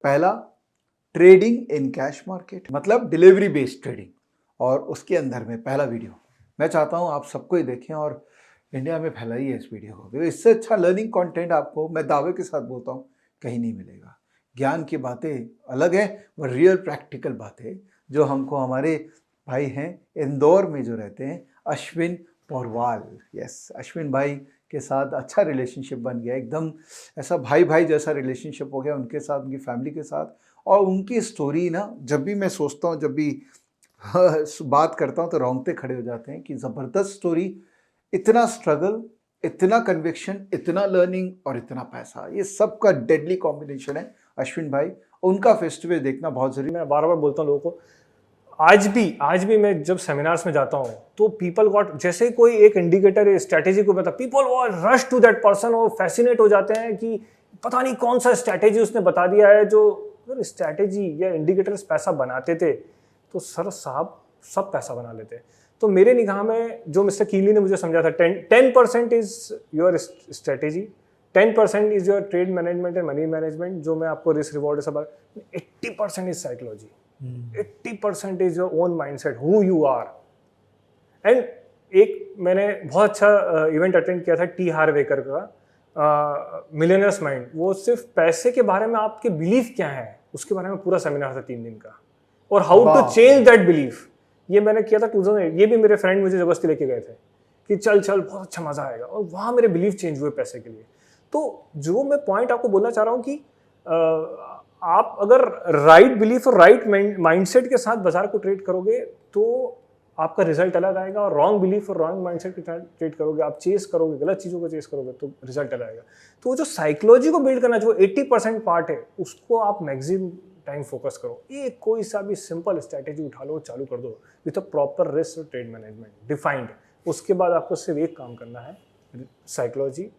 पहला, trading in cash market, मतलब delivery based trading, और उसके अंदर में पहला वीडियो मैं चाहता हूँ आप सबको ही देखें और इंडिया में फैलाइए इस वीडियो को। इससे अच्छा लर्निंग कंटेंट आपको मैं दावे के साथ बोलता हूँ कहीं नहीं मिलेगा। ज्ञान की बातें अलग है, वो रियल प्रैक्टिकल बातें जो हमको हमारे भाई हैं इंदौर में जो रहते हैं, अश्विन पोरवाल, यस, अश्विन भाई के साथ अच्छा रिलेशनशिप बन गया, एकदम ऐसा भाई भाई जैसा रिलेशनशिप हो गया उनके साथ, उनकी फैमिली के साथ। और उनकी स्टोरी ना, जब भी मैं सोचता हूँ, जब भी बात करता हूँ तो रोंगटे खड़े हो जाते हैं कि ज़बरदस्त स्टोरी, इतना स्ट्रगल, इतना कन्विक्शन, इतना लर्निंग और इतना पैसा, ये सब का डेडली कॉम्बिनेशन है अश्विन भाई। उनका फेस्टिवल देखना बहुत जरूरी। मैं बार बार बोलता हूँ लोगों को, आज भी मैं जब सेमिनार्स में जाता हूँ तो पीपल गॉट, जैसे कोई एक इंडिकेटर स्ट्रैटेजी को बता, पीपल वो रश टू दैट पर्सन, वो फैसिनेट हो जाते हैं कि पता नहीं कौन सा स्ट्रैटेजी उसने बता दिया है। जो अगर स्ट्रैटेजी या इंडिकेटर्स पैसा बनाते थे तो सर साहब सब पैसा बना लेते। तो मेरे निगाह में जो मिस्टर कीली ने मुझे समझा था, 10% is your strategy, 10% is your trade management and money management, जो मैं आपको रिस्क रिवॉर्ड सब, 80% is psychology, 80% is your own mindset, who you are. And एक मैंने बहुत अच्छा इवेंट अटेंड किया था टी हार्वेकर का, मिलियनर्स माइंड। वो सिर्फ पैसे के बारे में आपके बिलीफ क्या है उसके बारे में पूरा सेमिनार था 3 दिन का, और how to change that belief. ये मैंने किया था 2008। ये भी मेरे फ्रेंड मुझे जबरदस्ती लेके गए थे कि चल चल बहुत अच्छा मजा आएगा, और वहाँ मेरे बिलीफ चेंज हुए पैसे के लिए। तो जो मैं पॉइंट आपको बोलना चाह रहा हूँ कि आप अगर राइट बिलीफ और राइट माइंडसेट के साथ बाजार को ट्रेड करोगे तो आपका रिजल्ट अलग आएगा, और रॉन्ग बिलीफ और रॉन्ग माइंडसेट के साथ ट्रेड करोगे, आप चेस करोगे, गलत चीज़ों को चेस करोगे तो रिजल्ट अलग आएगा। तो वो जो साइकोलॉजी को बिल्ड करना, जो 80% पार्ट है, उसको आप मैक्सिमम टाइम फोकस करो। ये कोई सा भी सिंपल स्ट्रैटेजी उठा लो, चालू कर दो विथ अ प्रॉपर रिस्क और ट्रेड मैनेजमेंट डिफाइंड। उसके बाद आपको सिर्फ एक काम करना है, साइकोलॉजी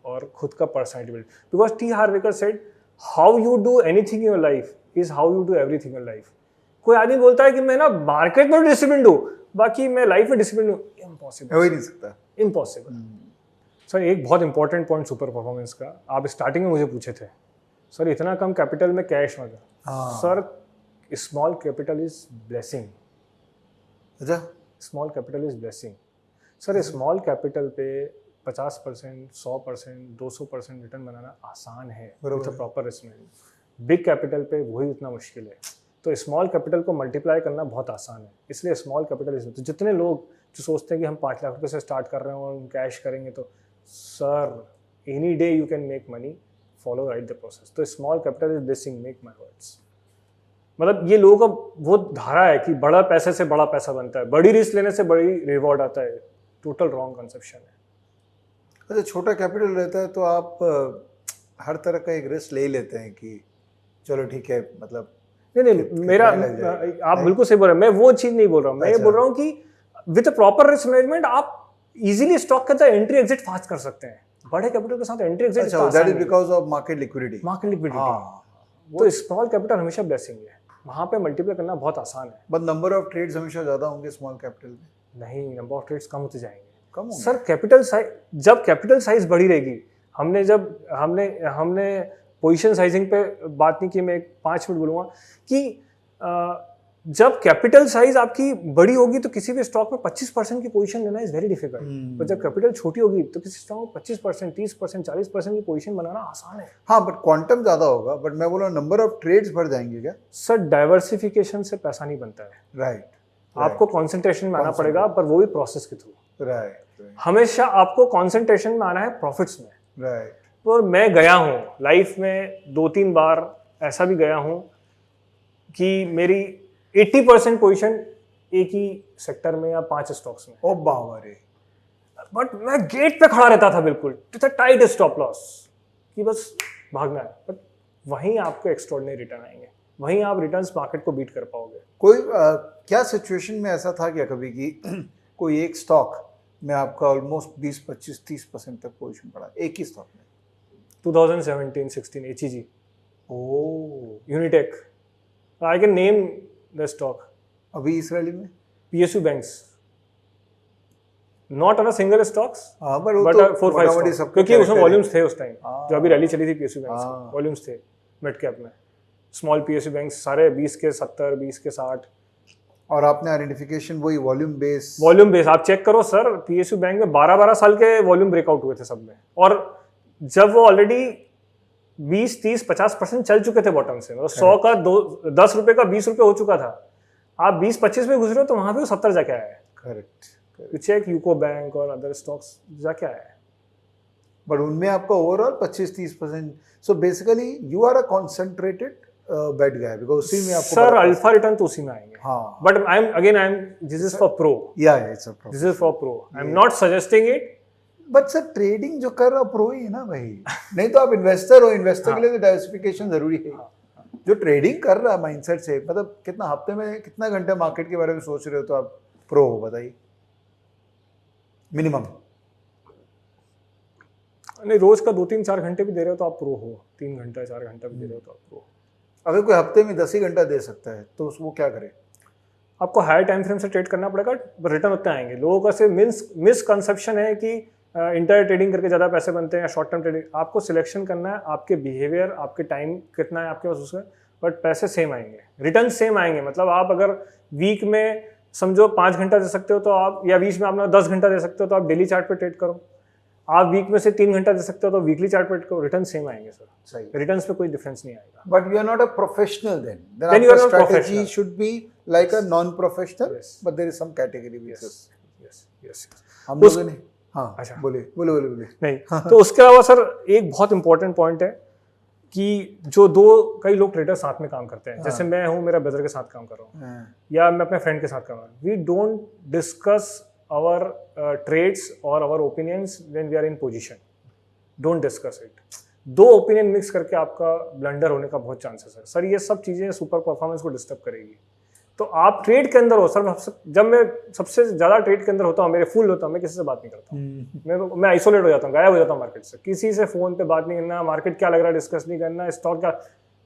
और खुद का personality build. Because T Harv Eker said, how you do anything in your life is how you do everything in your life. कोई आदमी बोलता है कि मैं ना मार्केट में डिसिप्लिन हूँ, बाकी मैं लाइफ में डिसिप्लिन हूँ, इम्पॉसिबल, हो ही नहीं सकता, इम्पॉसिबल। सर एक बहुत इंपॉर्टेंट पॉइंट सुपर परफॉर्मेंस का, आप स्टार्टिंग में मुझे पूछे थे सर इतना कम कैपिटल में कैश में। Sir small capital is blessing. अच्छा, small capital is blessing. Sir small capital पे 50%, 100%, 200% रिटर्न बनाना आसान है with proper risk management. Big capital पे वही उतना मुश्किल है। तो स्मॉल कैपिटल को मल्टीप्लाई करना बहुत आसान है, इसलिए स्मॉल कैपिटल इज। तो जितने लोग जो सोचते हैं कि हम 5 लाख रुपए से स्टार्ट कर रहे हैं और हम कैश करेंगे, तो sir any day you can make money, follow right the process. तो small capital is blessing, make my words. मतलब ये लोगों का वो धारा है कि बड़ा पैसे से बड़ा पैसा बनता है, बड़ी रिस्क लेने से बड़ी रिवॉर्ड आता है। टोटल रॉन्ग कंसेप्शन है। अच्छा, छोटा कैपिटल रहता है तो आप हर तरह का एक रिस्क ले ही लेते हैं कि चलो ठीक है, मतलब नहीं मेरा, आप बिल्कुल सही बोल रहे हैं, मैं वो चीज नहीं बोल रहा हूँ। मैं ये बोल रहा हूँ कि विद प्रॉपर रिस्क मैनेजमेंट आप इजीली स्टॉक के अंदर एंट्री एग्जिट फास्ट कर सकते हैं। बड़े कैपिटल के साथ entry exit that is because of market liquidity. तो स्मॉल कैपिटल हमेशा ब्लेसिंग है, वहां पे मल्टीप्लाई करना बहुत आसान है। बट नंबर ऑफ ट्रेड्स हमेशा ज्यादा होंगे स्मॉल कैपिटल में? नहीं, नंबर ऑफ ट्रेड्स कम होते जाएंगे। कम होंगे सर कैपिटल साइज, जब कैपिटल साइज बढ़ी रहेगी, हमने पोजीशन साइजिंग पे बात नहीं की। मैं 5 मिनट बोलूँगा कि जब कैपिटल साइज आपकी बड़ी होगी तो किसी भी स्टॉक में 25% की पोजीशन लेना इज वेरी डिफिकल्ट। पर जब कैपिटल छोटी होगी तो किसी स्टॉक में 25%, 30%, 40% की पोजीशन बनाना आसान है। हाँ, बट क्वांटम ज़्यादा होगा। बट मैं बोल रहा हूँ नंबर ऑफ ट्रेड्स बढ़ जाएंगे क्या? सर डाइवर्सिफिकेशन से पैसा नहीं बनता है। राइट, आपको कॉन्सेंट्रेशन में आना पड़ेगा, पर वो भी प्रोसेस के थ्रू। राइट, हमेशा आपको कॉन्सेंट्रेशन में आना है प्रॉफिट्स में। राइट। तो मैं गया हूँ लाइफ में 2-3 बार, ऐसा भी गया हूँ कि मेरी 80% पोजीशन एक ही सेक्टर में या 5 स्टॉक्स में। ओ बाबा रे! बट मैं गेट पे खड़ा रहता था बिल्कुल, with a tight stop loss, कि बस भागना है। बट वहीं आपको एक्स्ट्राऑर्डिनरी रिटर्न आएंगे, वहीं आप रिटर्न्स मार्केट को बीट कर पाओगे। कोई क्या सिचुएशन में ऐसा था क्या कभी कि कोई एक स्टॉक में आपका ऑलमोस्ट 20, 25, 30% तक पोजीशन पड़ा एक ही स्टॉक में? 2017-16 HEG, Unitech, I can name the stock. अभी इस रैली में PSU banks, not on a single stocks हाँ पर वो बट तो 4-5 मोटामोटी स्टॉक्स, सबको क्योंकि उसमें character वॉल्यूम्स थे उस टाइम हाँ। जो अभी रैली चली थी पीएसयू बैंक हाँ। की, वॉल्यूम्स थे मिड कैप में, स्मॉल पीएसयू बैंक सारे 20 के 70, 20 के 60 और आपने आइडेंटिफिकेशन वही वॉल्यूम बेस वॉल्यूम बेस आप चेक करो सर, पीएसयू बैंक में 12-12 साल के वॉल्यूम ब्रेकआउट हुए थे सब में, और जब वो ऑलरेडी 20-30-50% चल चुके थे बॉटम से, मतलब 100 का 10 रुपए का 20 रुपए हो चुका था, आप 20-25 में घुस रहे हो तो वहां पे वो 70 जाके आया है। Correct. You check UCO bank और अदर स्टॉक्स जाके आया है। बट उनमें आपका overall 25-30%, so basically you are a concentrated bet guy because उसी में आपको सर अल्फा रिटर्न तो उसी में आएंगे, हाँ but I am this is for pro, या it's a this is for pro, I am not suggesting it. But sir trading जो कर रहा प्रो ही है ना भाई, नहीं तो आप इन्वेस्टर हो, इन्वेस्टर के लिए तो डाइवर्सिफिकेशन जरूरी है। जो ट्रेडिंग कर रहा है माइंडसेट से, मतलब कितना हफ्ते में कितना घंटे मार्केट के बारे में सोच रहे हो तो आप प्रो हो, बताइए मिनिमम। नहीं, रोज का 2-3-4 घंटे भी दे रहे हो तो आप प्रो हो, 3 घंटा 4 घंटा भी दे रहे हो तो आप प्रो। अगर कोई हफ्ते में 10 ही घंटा दे सकता है तो वो क्या करे? आपको हायर टाइम फ्रेम से ट्रेड करना पड़ेगा, रिटर्न उतने आएंगे। लोगों का से मिसकंसेप्शन है कि इंटर ट्रेडिंग करके ज़्यादा पैसे बनते हैं या शॉर्ट टर्म ट्रेडिंग। आपको सिलेक्शन करना है, आपके बिहेवियर, आपके टाइम कितना है आपके पास उसमें, बट पैसे सेम आएंगे, रिटर्न सेम आएंगे। मतलब आप अगर वीक में समझो 5 घंटा दे सकते हो तो आप, या बीच में आप 10 घंटा दे सकते हो तो आप डेली चार्ट पे ट्रेड करो। आप वीक में से 3 घंटा दे सकते हो तो वीकली चार्ट पे ट्रेड करो, रिटर्न सेम आएंगे सर। सही। रिटर्न्स में कोई डिफरेंस नहीं आएगा। But you are not a professional then. Then you are आपका not strategy professional. should be like a non-professional, Yes. but there is some category with us. Yes हम लोगों ने हाँ अच्छा। बोले नहीं तो उसके अलावा सर एक बहुत इंपॉर्टेंट पॉइंट है कि जो कई लोग ट्रेडर साथ में काम करते हैं, जैसे मैं हूँ, मेरा ब्रदर के साथ काम कर रहा हूँ, या मैं अपने फ्रेंड के साथ कर रहा हूँ। We don't discuss our trades और our opinions when we are in position, don't discuss it. 2 opinion mix करके आपका ब्लंडर होने का बहुत चांसेस है सर। ये सब चीज़ें सुपर परफॉर्मेंस को डिस्टर्ब करेगी। तो आप ट्रेड के अंदर हो सर। जब मैं सबसे ज़्यादा ट्रेड के अंदर होता हूँ, मेरे फुल होता हूँ, मैं किसी से बात नहीं करता हूँ। मैं आइसोलेट हो जाता हूँ, गायब हो जाता हूँ मार्केट से। किसी से फ़ोन पे बात नहीं करना, मार्केट क्या लग रहा है डिस्कस नहीं करना, स्टॉक क्या,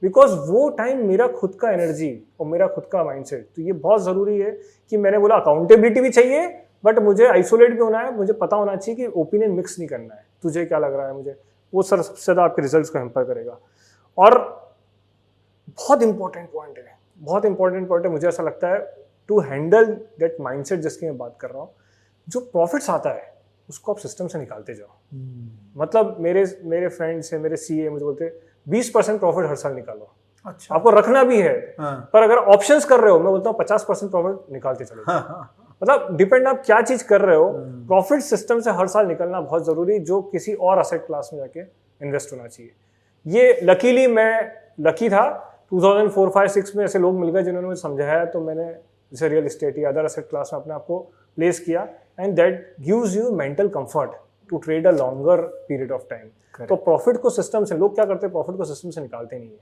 बिकॉज वो टाइम मेरा खुद का एनर्जी और मेरा खुद का माइंडसेट। तो ये बहुत ज़रूरी है कि मैंने बोला अकाउंटेबिलिटी भी चाहिए, बट मुझे आइसोलेट भी होना है। मुझे पता होना चाहिए कि ओपिनियन मिक्स नहीं करना है, तुझे क्या लग रहा है मुझे, वो सर सबसे ज़्यादा आपके रिजल्ट्स को हैम्पर करेगा। और बहुत इंपॉर्टेंट पॉइंट है, मुझे ऐसा लगता है, टू हैंडल दैट माइंडसेट जिसकी मैं बात कर रहा हूँ। जो प्रॉफिट्स आता है उसको आप सिस्टम से निकालते जाओ। मतलब मेरे फ्रेंड्स हैं, मेरे सीए मुझे बोलते हैं 20% प्रॉफिट हर साल निकालो। अच्छा। आपको रखना भी है, हाँ। पर अगर ऑप्शंस कर रहे हो, मैं बोलता हूँ 50% प्रॉफिट निकालते चलो। मतलब डिपेंड आप क्या चीज कर रहे हो। प्रॉफिट सिस्टम से हर साल निकलना बहुत जरूरी, जो किसी और असेट क्लास में जाके इन्वेस्ट होना चाहिए। ये लकीली मैं लकी था, 2004, 5, 6 में ऐसे लोग मिल गए जिन्होंने मुझे समझाया, तो मैंने जैसे रियल एस्टेट या अदर असेट क्लास में अपने आप को प्लेस किया, and that gives you mental comfort to trade a longer period of time. तो प्रॉफिट को सिस्टम से, लोग क्या करते हैं, प्रॉफिट को सिस्टम से निकालते नहीं है,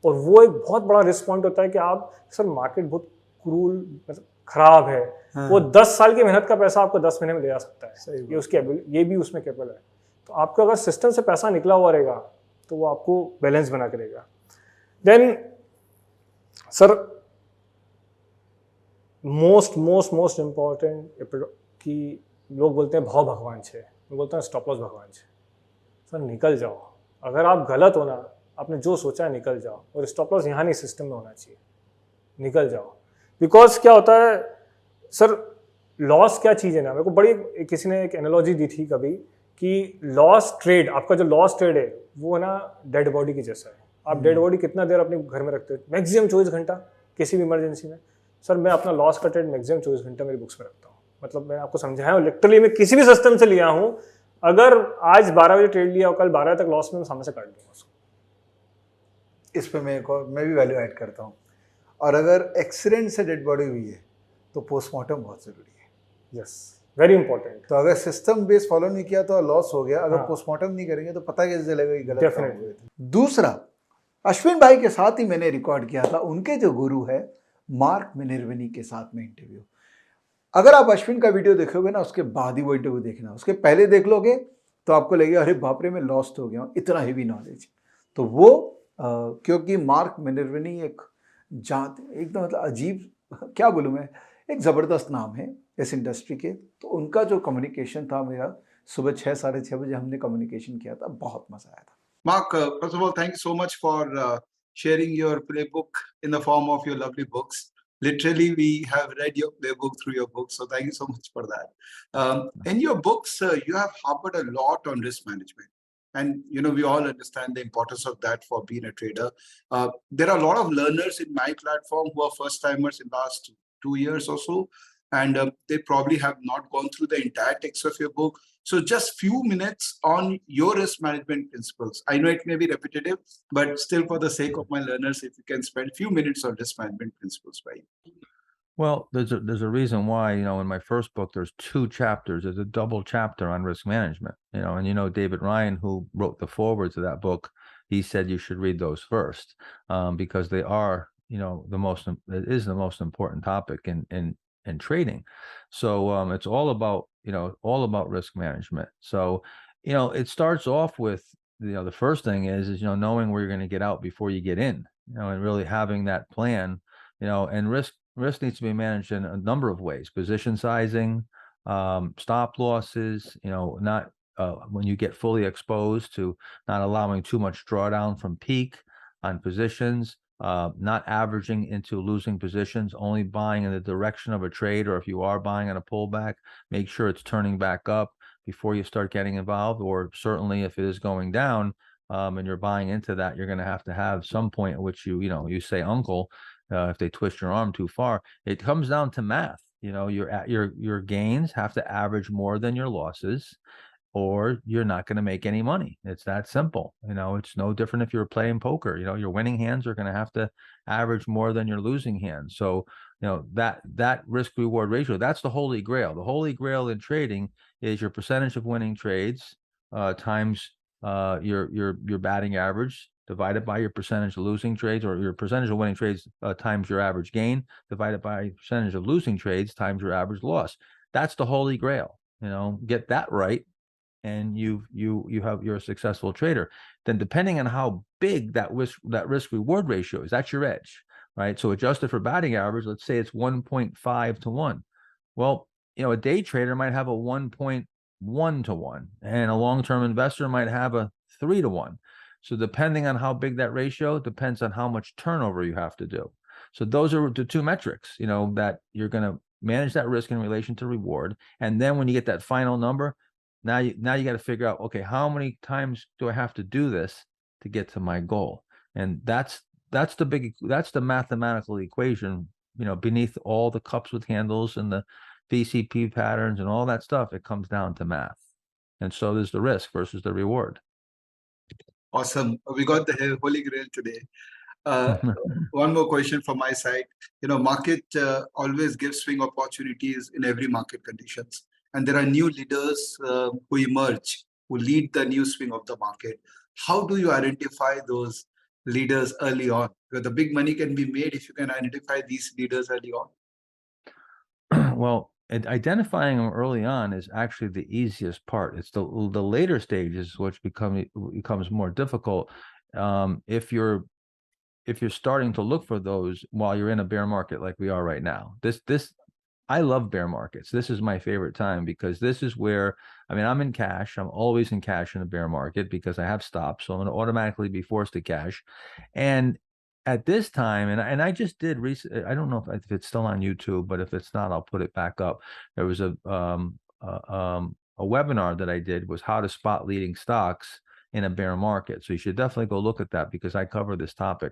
और वो एक बहुत बड़ा रिस्क पॉइंट होता है कि आप, सर मार्केट बहुत क्रूल, मतलब खराब है। हाँ। वो 10 साल की मेहनत का पैसा आपको 10 महीने में ले जा सकता है, ये उसकी ये भी उसमें केपेबल है। तो आपको अगर सिस्टम से पैसा निकला हुआ रहेगा तो वो आपको बैलेंस बना के देगा। देन सर मोस्ट इम्पॉर्टेंट कि लोग बोलते हैं भाव भगवान छे, मैं बोलता हूँ स्टॉप लॉस भगवान छे। सर निकल जाओ, अगर आप गलत हो ना, आपने जो सोचा है निकल जाओ, और स्टॉप लॉस यहाँ नहीं सिस्टम में होना चाहिए, निकल जाओ। बिकॉज क्या होता है सर, लॉस क्या चीज़ है ना, मेरे को बड़ी किसी ने एक एनालॉजी दी थी कभी कि लॉस ट्रेड, आपका जो लॉस ट्रेड है वो है ना डेड बॉडी की जैसा है। आप डेड बॉडी कितना देर अपने घर में रखते हो? मैक्सिमम 24 घंटा, किसी भी इमरजेंसी में। सर मैं अपना लॉस का ट्रेड मैक्सिमम 24 घंटा मेरी बुक्स में रखता हूँ। मतलब मैंने आपको समझाया हूँ, लिटरली मैं किसी भी सिस्टम से लिया हूँ, अगर आज 12 बजे ट्रेड लिया और कल 12 तक लॉस में, मैं सामने से काट दूंगा उसको। इस पर मैं भी वैल्यू ऐड करता हूँ। और अगर एक्सीडेंट से डेड बॉडी हुई है तो पोस्टमार्टम बहुत ज़रूरी है। Yes, very important. तो अगर सिस्टम बेस फॉलो नहीं किया तो लॉस हो गया, अगर पोस्टमार्टम नहीं करेंगे तो पता कैसे चलेगा कि गलत काम हुए। दूसरा, अश्विन भाई के साथ ही मैंने रिकॉर्ड किया था, उनके जो गुरु है मार्क मिनर्विनी के साथ में इंटरव्यू। अगर आप अश्विन का वीडियो देखोगे ना, उसके बाद ही वो इंटरव्यू देखना, उसके पहले देख लोगे तो आपको लगेगा अरे बाप रे मैं लॉस्ट हो गया हूँ, इतना हेवी नॉलेज। तो वो क्योंकि मार्क मिनर्विनी एक जात एकदम, मतलब अजीब, क्या बोलूँ मैं, एक ज़बरदस्त नाम है इस इंडस्ट्री के। तो उनका जो कम्युनिकेशन था मेरा, सुबह 6 साढ़े 6 बजे हमने कम्युनिकेशन किया था, बहुत मज़ा आया था। Mark, first of all, thank you so much for sharing your playbook in the form of your lovely books. Literally, we have read your playbook through your books, so thank you so much for that. In your books, you have harbored a lot on risk management. And you know, we all understand the importance of that for being a trader. There are a lot of learners in my platform who are first timers in last 2 years or so, and they probably have not gone through the entire text of your book. So just few minutes on your risk management principles. I know it may be repetitive, but still for the sake of my learners, if you can spend few minutes on risk management principles, right? Well, there's a reason why, you know, in my first book, there's 2 chapters. There's a double chapter on risk management, you know, and, you know, David Ryan, who wrote the foreword to that book, he said you should read those first, because they are, you know, it is the most important topic in trading. So it's all about, you know, all about risk management. So, you know, it starts off with, you know, the first thing is, you know, knowing where you're going to get out before you get in, you know, and really having that plan, you know, and risk needs to be managed in a number of ways: position sizing, stop losses, you know, not when you get fully exposed to not allowing too much drawdown from peak on positions, not averaging into losing positions, only buying in the direction of a trade, or if you are buying on a pullback, make sure it's turning back up before you start getting involved, or certainly if it is going down, and you're buying into that, you're going to have some point at which you know, you say uncle, if they twist your arm too far. It comes down to math. You know, your gains have to average more than your losses, or you're not going to make any money. It's that simple. You know, it's no different if you're playing poker. You know, your winning hands are going to have to average more than your losing hands. So, you know, that risk reward ratio, that's the holy grail. The holy grail in trading is your percentage of winning trades times your batting average, divided by your percentage of losing trades, or your percentage of winning trades times your average gain, divided by percentage of losing trades times your average loss. That's the holy grail. You know, get that right, and you're a successful trader. Then, depending on how big that risk reward ratio is, that's your edge, right? So adjusted for batting average, let's say it's 1.5 to 1. Well, you know, a day trader might have a 1.1 to 1, and a long-term investor might have a 3 to 1. So depending on how big that ratio depends on how much turnover you have to do. So those are the 2 metrics, you know, that you're going to manage that risk in relation to reward. And then when you get that final number, now you got to figure out, okay, how many times do I have to do this to get to my goal? And that's the mathematical equation, you know, beneath all the cups with handles and the VCP patterns and all that stuff. It comes down to math. And so there's the risk versus the reward. Awesome. We got the holy grail today. One more question from my side. You know, market always gives swing opportunities in every market conditions. And there are new leaders who emerge, who lead the new swing of the market. How do you identify those leaders early on? Because the big money can be made if you can identify these leaders early on. Well, identifying them early on is actually the easiest part. It's the later stages which becomes more difficult. If you're starting to look for those while you're in a bear market like we are right now. I love bear markets. This is my favorite time, because this is where, I mean, I'm in cash. I'm always in cash in a bear market because I have stops. So I'm going to automatically be forced to cash. And at this time, and I just did recently, I don't know if it's still on YouTube, but if it's not, I'll put it back up. There was a webinar that I did, was how to spot leading stocks in a bear market. So you should definitely go look at that, because I cover this topic.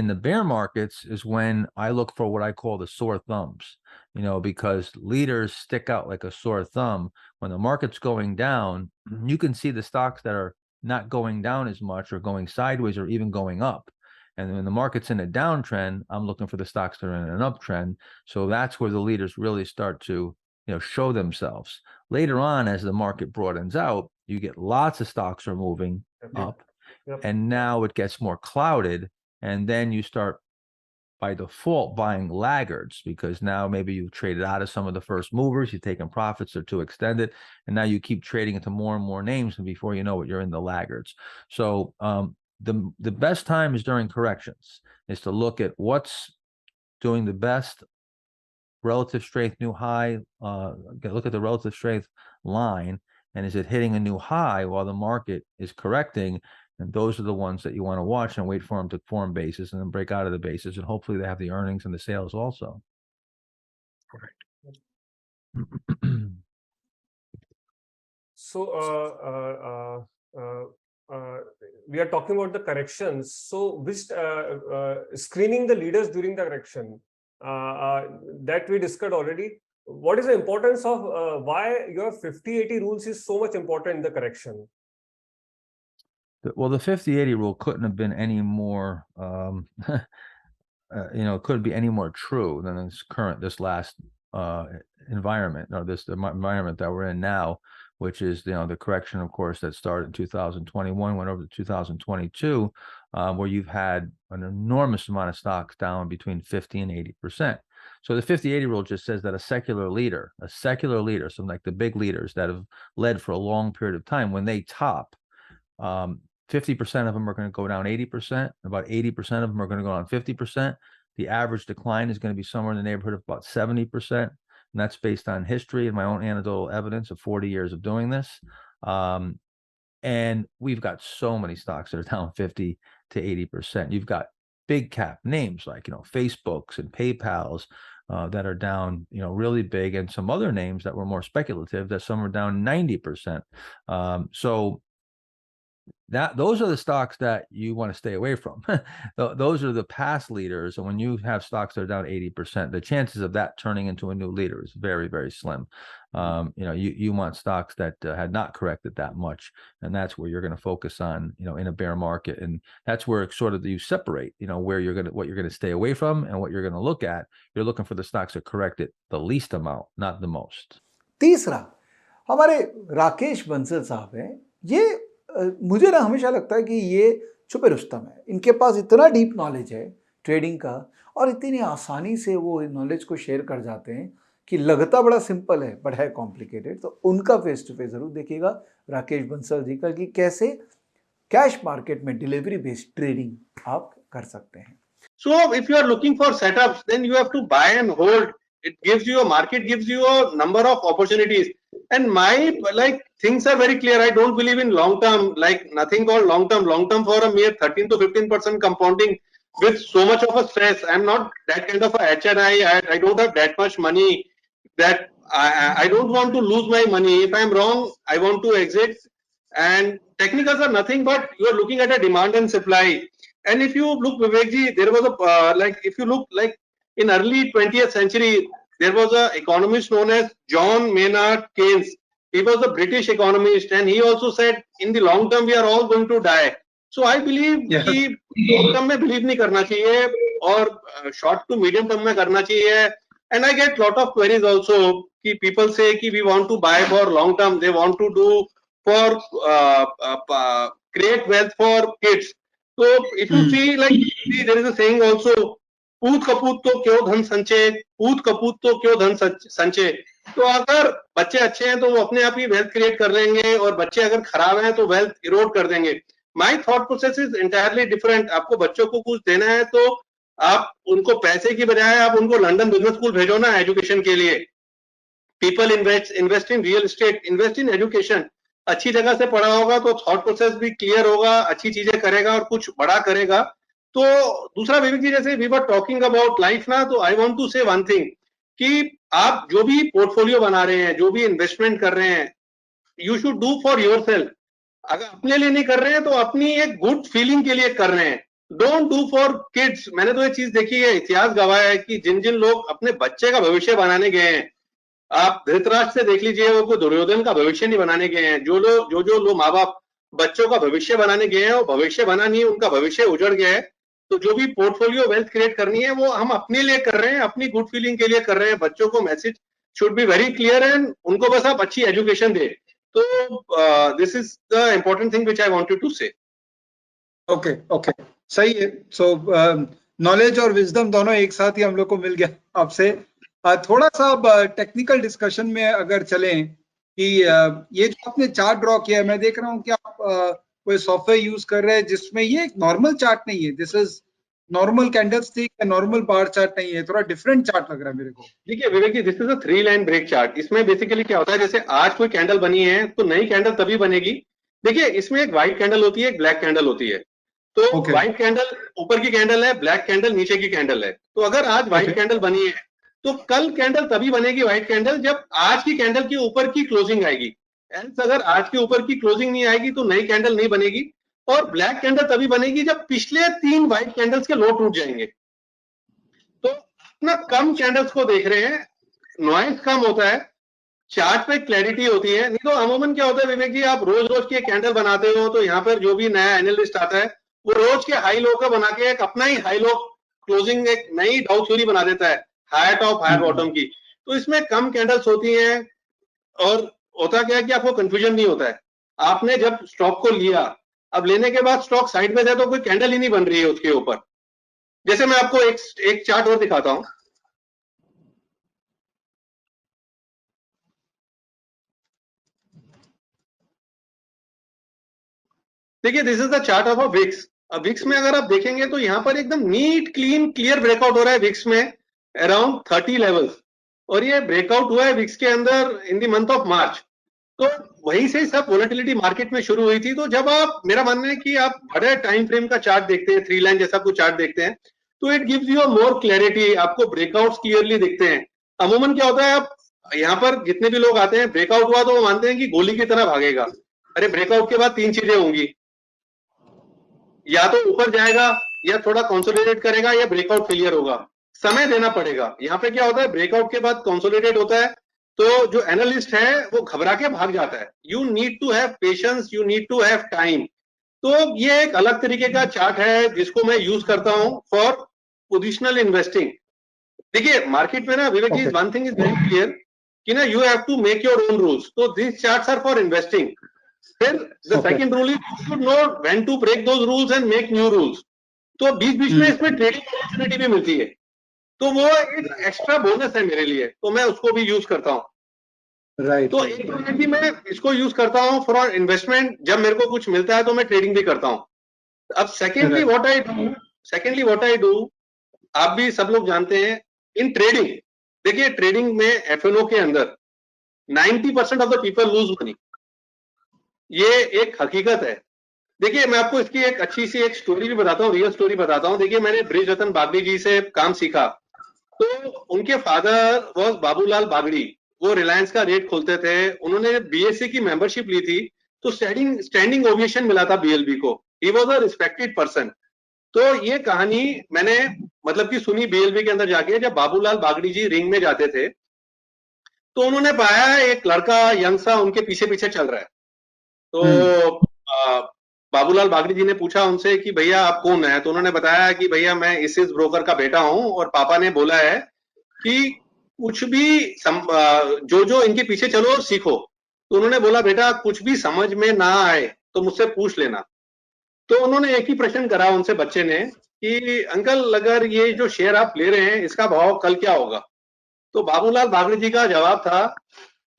In the bear markets is when I look for what I call the sore thumbs, you know, because leaders stick out like a sore thumb. When the market's going down, you can see the stocks that are not going down as much, or going sideways, or even going up. And when the market's in a downtrend, I'm looking for the stocks that are in an uptrend. So that's where the leaders really start to, you know, show themselves. Later on, as the market broadens out, you get lots of stocks are moving up. Yep. And now it gets more clouded. And then you start by default buying laggards, because now maybe you've traded out of some of the first movers, you've taken profits, or too extended, and now you keep trading into more and more names, and before you know it, you're in the laggards. So the best time is during corrections, is to look at what's doing the best relative strength new high, look at the relative strength line, and is it hitting a new high while the market is correcting? And those are the ones that you want to watch and wait for them to form bases and then break out of the bases, and hopefully they have the earnings and the sales also. Correct. So we are talking about the corrections. So which screening the leaders during the correction that we discussed already. What is the importance of why your 50-80 rules is so much important in the correction? Well, the 50-80 rule couldn't have been any more, couldn't be any more true than this last environment, or this environment that we're in now, which is, the correction, of course, that started in 2021, went over to 2022, where you've had an enormous amount of stocks down between 50 and 80%. So the 50-80 rule just says that a secular leader, some like the big leaders that have led for a long period of time, when they top, 50% of them are going to go down 80%, about 80% of them are going to go down 50%. The average decline is going to be somewhere in the neighborhood of about 70%. And that's based on history and my own anecdotal evidence of 40 years of doing this. And we've got so many stocks that are down 50 to 80%. You've got big cap names like, Facebooks and PayPals that are down, really big, and some other names that were more speculative that some are down 90%. So those are the stocks that you want to stay away from. Those are the past leaders. And when you have stocks that are down 80%, the chances of that turning into a new leader is very, very slim. You want stocks that had not corrected that much. And that's where you're going to focus on, in a bear market. And that's where sort of you separate, what you're going to stay away from and what you're going to look at. You're looking for the stocks that corrected the least amount, not the most. तीसरा, हमारे राकेश बंसल साहब हैं, ये मुझे ना हमेशा लगता है कि ये छुपे रुस्तम है। इनके पास इतना डीप नॉलेज है ट्रेडिंग का, और इतनी आसानी से वो नॉलेज को शेयर कर जाते हैं कि लगता बड़ा सिंपल है बट है कॉम्प्लिकेटेड। तो उनका फेस टू फेस जरूर देखिएगा राकेश बंसल जी का, कि कैसे कैश मार्केट में डिलीवरी बेस्ड ट्रेडिंग आप कर सकते हैं। So if you are looking for setups, then you have to buy and hold. It gives you, a market gives you a number of opportunities. And my, things are very clear. I don't believe in long term, nothing called long term. Long term for a mere 13 to 15% compounding with so much of a stress. I'm not that kind of a HNI. I don't have that much money that I don't want to lose my money. If I'm wrong, I want to exit. And technicals are nothing but you are looking at a demand and supply. And if you look, Vivekji, there was a, if you look in early 20th century, there was an economist known as John Maynard Keynes. He was a British economist, and he also said, in the long term, we are all going to die. So I believe कि long term में believe नहीं करना चाहिए और short to medium term में करना चाहिए. And I get lot of queries also कि people say कि we want to buy for long term, they want to do for create wealth for kids. So if you see, there is a saying also, पूत कपूत तो क्यों धन संचय, पूत कपूत तो क्यों धन संचय. तो अगर बच्चे अच्छे हैं तो वो अपने आप ही वेल्थ क्रिएट कर लेंगे, और बच्चे अगर खराब हैं तो वेल्थ इरोड कर देंगे. My thought process is entirely different. आपको बच्चों को कुछ देना है तो आप उनको पैसे की बजाय आप उनको लंदन बिजनेस स्कूल भेजो ना एजुकेशन के लिए. People invest in real estate, invest in education. अच्छी जगह से पढ़ा होगा तो थॉट प्रोसेस भी क्लियर होगा, अच्छी चीजें करेगा और कुछ बड़ा करेगा. तो दूसरा विवेक जी, जैसे we were talking about life ना, तो I want to say one thing कि आप जो भी पोर्टफोलियो बना रहे हैं, जो भी इन्वेस्टमेंट कर रहे हैं, you should do for yourself. अगर अपने लिए नहीं कर रहे हैं तो अपनी एक गुड फीलिंग के लिए कर रहे हैं. Don't do for kids. मैंने तो ये चीज देखी है, इतिहास गवाह है कि जिन जिन लोग अपने बच्चे का भविष्य बनाने गए हैं, आप धृतराष्ट्र से देख लीजिए, वो कोई दुर्योधन का भविष्य नहीं बनाने गए हैं. जो लोग माँ बाप बच्चों का भविष्य बनाने गए हैं, वो भविष्य बना नहीं, उनका भविष्य उजड़ गया है. तो जो भी पोर्टफोलियो वेल्थ क्रिएट करनी है वो हम अपने लिए कर रहे हैं, अपनी गुड फीलिंग के लिए कर रहे हैं. बच्चों को message should be very clear and उनको बस आप अच्छी एजुकेशन दे. तो this is the important thing which I wanted to say. Okay, सही है. सो नॉलेज और विजडम दोनों एक साथ ही हम लोग को मिल गया आपसे. थोड़ा सा टेक्निकल डिस्कशन में अगर चलें कि ये जो आपने चार्ट ड्रॉ किया है, मैं देख रहा हूँ कि आप कोई सॉफ्टवेयर यूज कर रहे हैं जिसमें ये एक नॉर्मल चार्ट नहीं है. दिस इज नॉर्मल कैंडलस्टिक या नॉर्मल बार चार्ट नहीं है, थोड़ा डिफरेंट चार्ट लग रहा है मेरे को। देखिए Vivek ji, this is a 3 line break chart. इसमें बेसिकली क्या होता है, जैसे आज कोई कैंडल बनी है तो नई कैंडल तभी बनेगी। देखिए इसमें एक व्हाइट कैंडल होती है, एक ब्लैक कैंडल होती है। तो Okay. व्हाइट कैंडल ऊपर की कैंडल है, ब्लैक कैंडल नीचे की कैंडल है। तो अगर आज व्हाइट Okay. कैंडल बनी है तो कल कैंडल तभी बनेगी व्हाइट कैंडल जब आज की कैंडल के ऊपर की क्लोजिंग आएगी। एल्स अगर आज के ऊपर की क्लोजिंग नहीं आएगी तो नई कैंडल नहीं बनेगी। और ब्लैक कैंडल तभी बनेगी जब पिछले 3 व्हाइट कैंडल्स के लो टूट जाएंगे। तो आप ना कम कैंडल्स को देख रहे हैं, नॉइज कम होता है, चार्ट पे क्लैरिटी होती है। नहीं तो अमूमन क्या होता है विवेक जी, आप रोज रोज की एक कैंडल बनाते हो तो यहाँ पर जो भी नया एनालिस्ट आता है वो रोज के हाई लो का बना के एक अपना ही हाई लो क्लोजिंग एक नई डाउ थ्योरी बना देता है, हायर टॉप हायर बॉटम की। तो इसमें कम कैंडल्स होती हैं और होता क्या है कि आपको कंफ्यूजन नहीं होता है। आपने जब स्टॉक को लिया, अब लेने के बाद स्टॉक साइड में है तो कोई कैंडल ही नहीं बन रही है उसके ऊपर। जैसे मैं आपको एक चार्ट और दिखाता हूं। देखिए this is the chart of a VIX. अब विक्स में अगर आप देखेंगे तो यहाँ पर एकदम नीट क्लीन क्लियर ब्रेकआउट हो रहा है विक्स में अराउंड 30 लेवल्स। और ये ब्रेकआउट हुआ है विक्स के अंदर in the month of March. तो वहीं से सब वोलेटिलिटी मार्केट में शुरू हुई थी। तो जब आप, मेरा मानना है कि आप बड़े टाइम फ्रेम का चार्ट देखते हैं, 3 लाइन जैसा कुछ चार्ट देखते हैं, तो it gives you a more clarity, आपको ब्रेकआउट्स क्लियरली दिखते हैं। अमूमन क्या होता है, आप यहाँ पर जितने भी लोग आते हैं, ब्रेकआउट हुआ तो वो मानते हैं कि गोली की तरह भागेगा। अरे ब्रेकआउट के बाद 3 चीजें होंगी, या तो ऊपर जाएगा, या थोड़ा कंसोलिडेट करेगा, या ब्रेकआउट फेलियर होगा। समय देना पड़ेगा। यहाँ पे क्या होता है, ब्रेकआउट के बाद कंसोलिडेट होता है तो जो एनालिस्ट है वो घबरा के भाग जाता है। You need to have patience, you need to have time. तो ये एक अलग तरीके का चार्ट है जिसको मैं यूज करता हूं फॉर पोजिशनल इन्वेस्टिंग। देखिए मार्केट में ना Vivek ji, one thing is very clear कि ना you have to make your own rules. तो this charts are for investing. फिर the second rule is you should know when to break those rules and make new rules. तो बीच बीच में इसमें trading opportunity भी मिलती है, तो वो एक एक्स्ट्रा बोनस है मेरे लिए, तो मैं उसको भी यूज करता हूँ। राइट। तो एक तो कि मैं इसको यूज करता हूँ फॉर इन्वेस्टमेंट, जब मेरे को कुछ मिलता है तो मैं ट्रेडिंग भी करता हूँ। अब सेकेंडली व्हाट आई डू, आप भी सब लोग जानते हैं इन ट्रेडिंग। देखिए ट्रेडिंग में एफएनओ के अंदर 90% of the people lose money, ये एक हकीकत है। देखिए मैं आपको इसकी एक अच्छी सी एक स्टोरी भी बताता हूँ, रियल स्टोरी बताता हूँ। देखिए मैंने ब्रिज रतन बागड़ी जी से काम सीखा। तो उनके फादर वॉज बाबूलाल बागड़ी, वो रिलायंस का रेट खोलते थे। उन्होंने बीएससी की मेंबरशिप ली थी तो स्टैंडिंग ओवेशन मिला था बीएलबी को। He was a respected person. तो ये कहानी मैंने मतलब कि सुनी बीएलबी के अंदर जाके, जब बाबूलाल बागड़ी जी रिंग में जाते थे तो उन्होंने पाया एक लड़का यंग सा उनके पीछे पीछे चल रहा है। तो बाबूलाल बागड़ी जी ने पूछा उनसे कि भैया आप कौन है। तो उन्होंने बताया कि भैया मैं इस ब्रोकर का बेटा हूं और पापा ने बोला है कि कुछ भी जो इनके पीछे चलो और सीखो। तो उन्होंने बोला बेटा कुछ भी समझ में ना आए तो मुझसे पूछ लेना। तो उन्होंने एक ही प्रश्न करा उनसे बच्चे ने कि अंकल अगर ये जो शेयर आप ले रहे हैं इसका भाव कल क्या होगा। तो बाबूलाल बागड़ी जी का जवाब था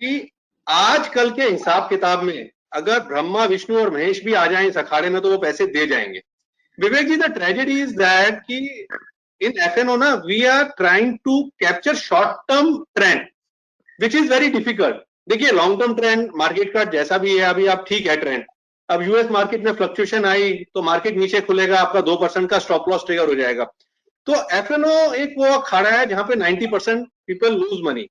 कि आज कल के हिसाब किताब में अगर ब्रह्मा विष्णु और महेश भी आ जाएं इस अखाड़े में तो वो पैसे दे जाएंगे। Vivek ji, the tragedy is that कि इन एफएनओ ना we are trying to capture short term trend which is very difficult. देखिए लॉन्ग टर्म ट्रेंड मार्केट का जैसा भी है अभी आप ठीक है ट्रेंड। अब यूएस मार्केट में फ्लक्चुएशन आई तो मार्केट नीचे खुलेगा, आपका 2% का स्टॉप लॉस ट्रिगर हो जाएगा। तो एफएनओ एक वो अखाड़ा है जहां पे 90% पीपल लूज मनी।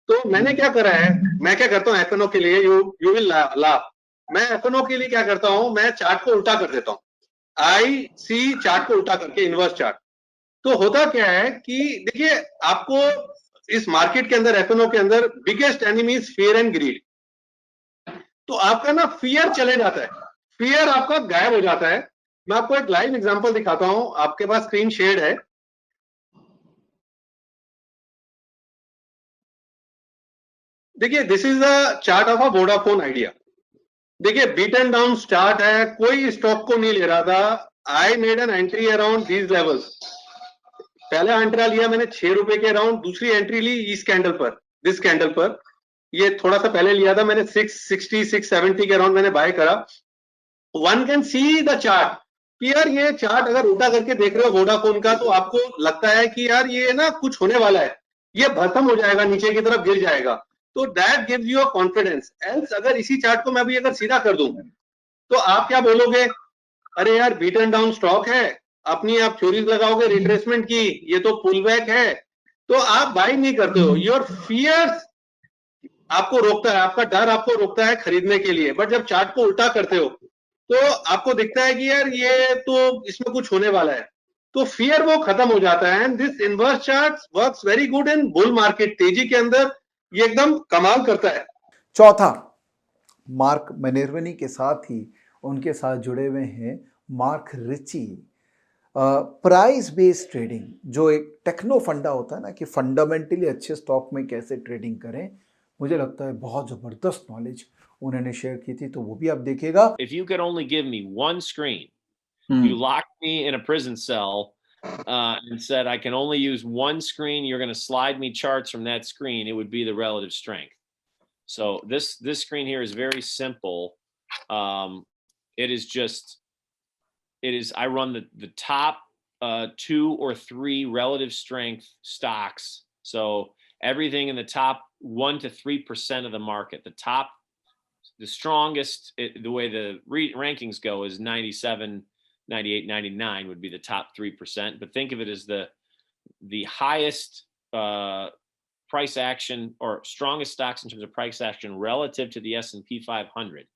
तो मैंने क्या करा है, मैं क्या करता हूँ एफएनओ के लिए, यू विल लाफ, मैं एफएनओ के लिए क्या करता हूं, मैं चार्ट को उल्टा कर देता हूं। आई सी चार्ट को उल्टा करके, इनवर्स चार्ट। तो होता क्या है कि देखिए आपको इस मार्केट के अंदर एफएनओ के अंदर biggest enemy is fear and greed. तो आपका ना फियर चले जाता है, फियर आपका गायब हो जाता है। मैं आपको एक लाइव एग्जांपल दिखाता हूं, आपके पास स्क्रीन शेयर है। देखिए this is the chart of a Vodafone idea. देखिए बीट एंड डाउन स्टार्ट है, कोई स्टॉक को नहीं ले रहा था। I made an entry around these levels. पहला एंट्री लिया मैंने 6 रुपए के अराउंड, दूसरी एंट्री ली इस कैंडल पर, दिस कैंडल पर। ये थोड़ा सा पहले लिया था मैंने 660 670 के अराउंड मैंने बाय करा। One can see the chart, कि यार ये चार्ट अगर उल्टा करके देख रहे हो वोडाफोन का, तो आपको लगता है कि यार ये ना कुछ होने वाला है, ये भस्म हो जाएगा, नीचे की तरफ गिर जाएगा, तो that gives you a confidence. Else अगर इसी चार्ट को मैं भी अगर सीधा कर दूं, तो आप क्या बोलोगे, अरे यार बीटन डाउन स्टॉक है, अपनी आप थ्योरीज लगाओगे रिट्रेसमेंट की, ये तो पुल बैक है, तो आप बाई नहीं करते हो। योर फियर्स आपको रोकता है, आपका डर आपको रोकता है खरीदने के लिए। बट जब चार्ट को उल्टा करते हो, तो आपको दिखता है कि यार ये तो इसमें कुछ होने वाला है, तो फियर वो खत्म हो जाता है। And this inverse chart works very good in bull market, तेजी के अंदर ये एकदम कमाल करता है। चौथा, मार्क मेनेरवनी के साथ ही उनके साथ जुड़े हुए हैं Mark Ritchie. Price based trading, जो एक टेक्नो फंडा होता है ना, कि फंडामेंटली अच्छे स्टॉक में कैसे ट्रेडिंग करें, मुझे लगता है बहुत ज़बरदस्त नॉलेज उन्होंने शेयर की थी, तो वो भी आप देखिएगा। If you could only give me one screen, you locked me in a prison cell and said I can only use one screen, you're going to slide me charts from that screen, it would be the relative strength. So this screen here is very simple. It is just, I run the top 2 or 3 relative strength stocks. So everything in the top 1 to 3% of the market. The strongest, the way the rankings go is 97, 98, 99 would be the top 3%. But think of it as the highest price action or strongest stocks in terms of price action relative to the S&P 500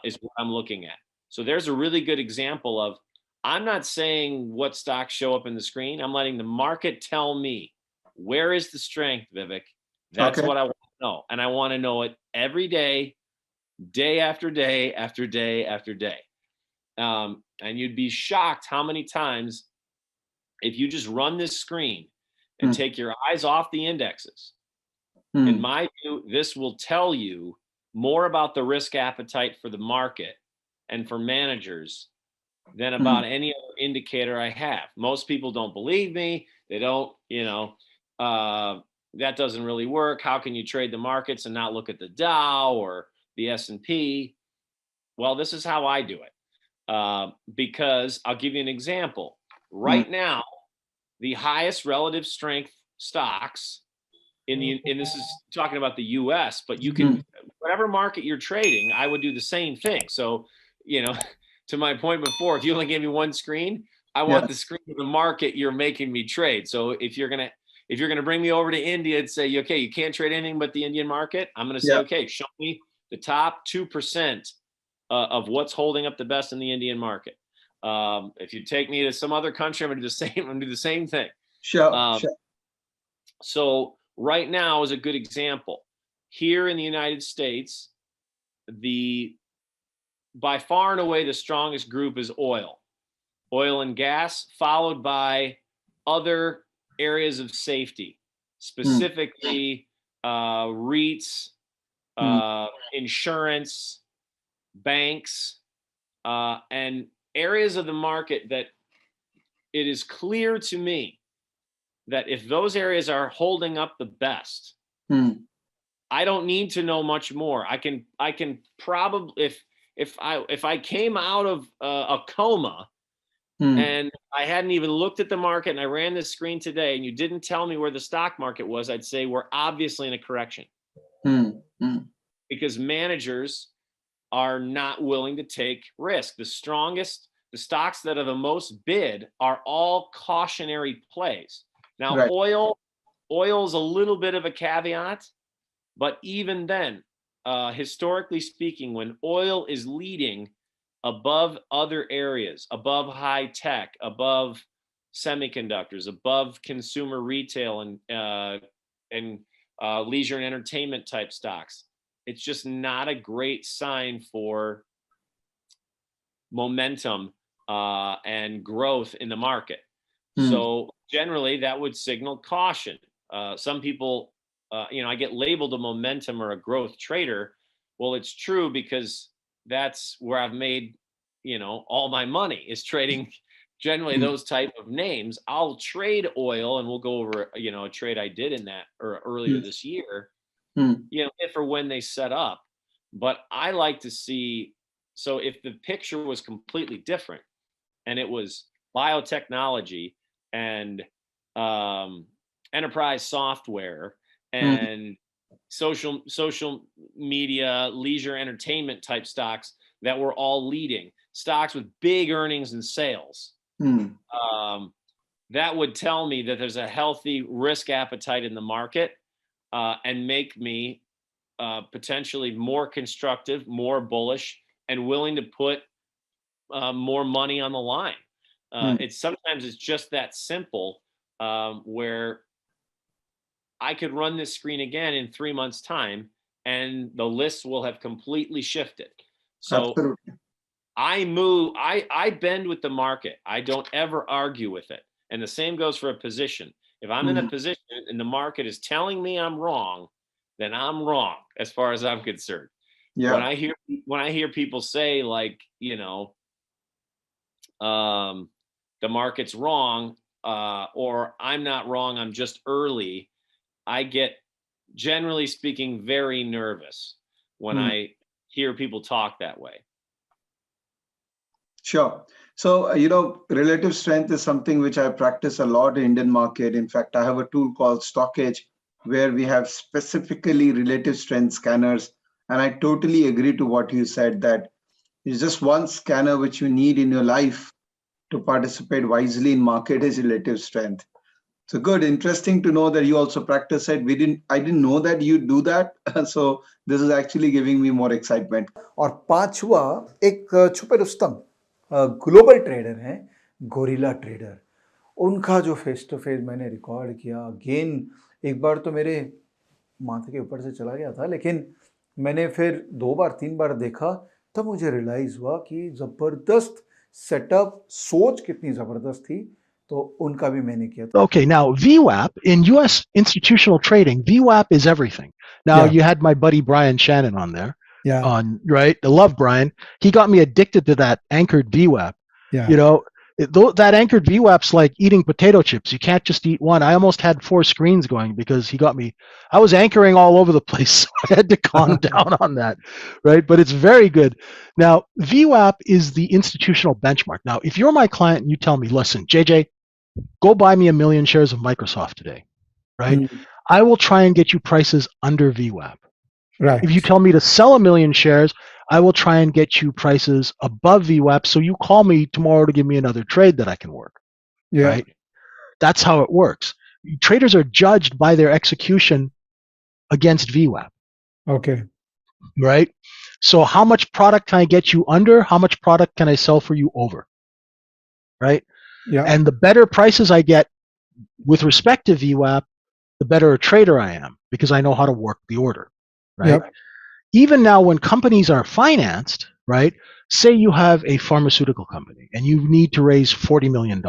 is what I'm looking at. So there's a really good example of, I'm not saying what stocks show up in the screen. I'm letting the market tell me where is the strength, Vivek. That's what I want to know. And I want to know it every day, day after day after day after day. And you'd be shocked how many times, if you just run this screen and take your eyes off the indexes, in my view, this will tell you more about the risk appetite for the market and for managers than about any other indicator I have. Most people don't believe me. They don't, that doesn't really work. How can you trade the markets and not look at the Dow or the S&P? Well, this is how I do it. Because I'll give you an example. Right now, the highest relative strength stocks and this is talking about the US, but you can, whatever market you're trading, I would do the same thing. So, to my point before, if you only gave me one screen, I want the screen of the market you're making me trade. So if you're gonna bring me over to India and say, okay, you can't trade anything but the Indian market, I'm gonna say, okay, show me the top 2% of what's holding up the best in the Indian market. If you take me to some other country, I'm gonna do the same thing. Sure. So right now is a good example. Here in the United States, by far and away the strongest group is oil and gas, followed by other areas of safety, specifically REITs, insurance, banks, and areas of the market that it is clear to me that if those areas are holding up the best, I don't need to know much more. I can probably, if I came out of a coma and I hadn't even looked at the market and I ran this screen today and you didn't tell me where the stock market was, I'd say we're obviously in a correction. Because managers are not willing to take risk. The stocks that are the most bid are all cautionary plays. Now, oil's a little bit of a caveat, but even then, historically speaking, when oil is leading above other areas, above high tech, above semiconductors, above consumer retail and leisure and entertainment type stocks, it's just not a great sign for momentum and growth in the market. So generally that would signal caution. Some people, I get labeled a momentum or a growth trader. Well, it's true because that's where I've made, all my money is trading generally those type of names. I'll trade oil, and we'll go over, a trade I did in that or earlier this year, if or when they set up. But I like to see, so if the picture was completely different, and it was biotechnology and enterprise software and social media, leisure entertainment type stocks that were all leading, stocks with big earnings and sales. That would tell me that there's a healthy risk appetite in the market and make me potentially more constructive, more bullish, and willing to put more money on the line. Sometimes it's just that simple, where I could run this screen again in 3 months' time and the list will have completely shifted. So Absolutely. I bend with the market. I don't ever argue with it. And the same goes for a position. If I'm in a position and the market is telling me I'm wrong, then I'm wrong as far as I'm concerned. Yeah. When I hear people say, like, you know, the market's wrong, or I'm not wrong, I'm just early, I get, generally speaking, very nervous when I hear people talk that way. Sure. So, relative strength is something which I practice a lot in Indian market. In fact, I have a tool called Stockage where we have specifically relative strength scanners. And I totally agree to what you said, that it's just one scanner which you need in your life to participate wisely in market is relative strength. So good, interesting to know that you also practice it. I didn't know that you do that. So this is actually giving me more excitement. और पांचवा एक छुपे Rustam global trader हैं, gorilla trader. उनका जो face to face मैंने record किया, again एक बार तो मेरे माथे के ऊपर से चला गया था, लेकिन मैंने फिर 2 बार 3 बार देखा, तब मुझे रियलाइज हुआ कि जबरदस्त सेटअप, सोच कितनी जबरदस्त थी। तो उनका भी मैंने किया था। Okay, now VWAP in US institutional trading, VWAP is everything. Now you had my buddy Brian Shannon on there. Yeah. Right? I love Brian. He got me addicted to that anchored VWAP. Yeah. You know, that anchored VWAP's like eating potato chips. You can't just eat one. I almost had 4 screens going because he got me. I was anchoring all over the place. So I had to calm down on that, right? But it's very good. Now, VWAP is the institutional benchmark. Now, if you're my client and you tell me, listen, JJ, go buy me 1 million shares of Microsoft today, right? I will try and get you prices under VWAP. Right. If you tell me to sell 1 million shares, I will try and get you prices above VWAP. So you call me tomorrow to give me another trade that I can work. Yeah. Right? That's how it works. Traders are judged by their execution against VWAP. Okay. Right? So how much product can I get you under? How much product can I sell for you over? Right? Yeah. And the better prices I get with respect to VWAP, the better a trader I am because I know how to work the order. Right? Yep. Even now when companies are financed, right? Say you have a pharmaceutical company and you need to raise $40 million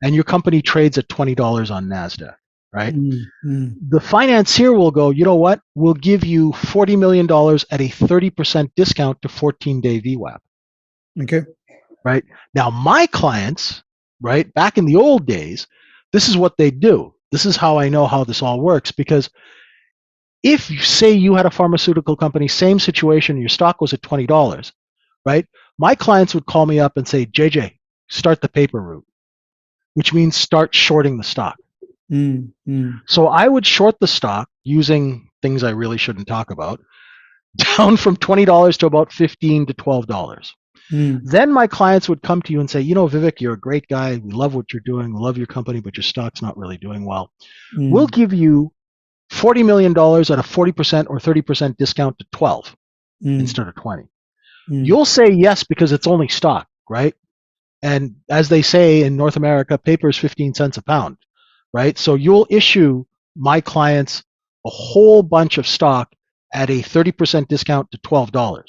and your company trades at $20 on NASDAQ, right? The financier will go, you know what? We'll give you $40 million at a 30% discount to 14-day VWAP. Okay. Right? Now my clients, right, back in the old days, this is what they do. This is how I know how this all works, because if you say you had a pharmaceutical company, same situation, your stock was at $20, right? My clients would call me up and say, JJ, start the paper route, which means start shorting the stock. So I would short the stock using things I really shouldn't talk about, down from $20 to about $15 to $12. Then my clients would come to you and say, you know, Vivek, you're a great guy. We love what you're doing. We love your company, but your stock's not really doing well. We'll give you $40 million at a 40% or 30% discount to 12 instead of 20. You'll say yes because it's only stock, right? And as they say in North America, paper is 15 cents a pound, right? So you'll issue my clients a whole bunch of stock at a 30% discount to $12.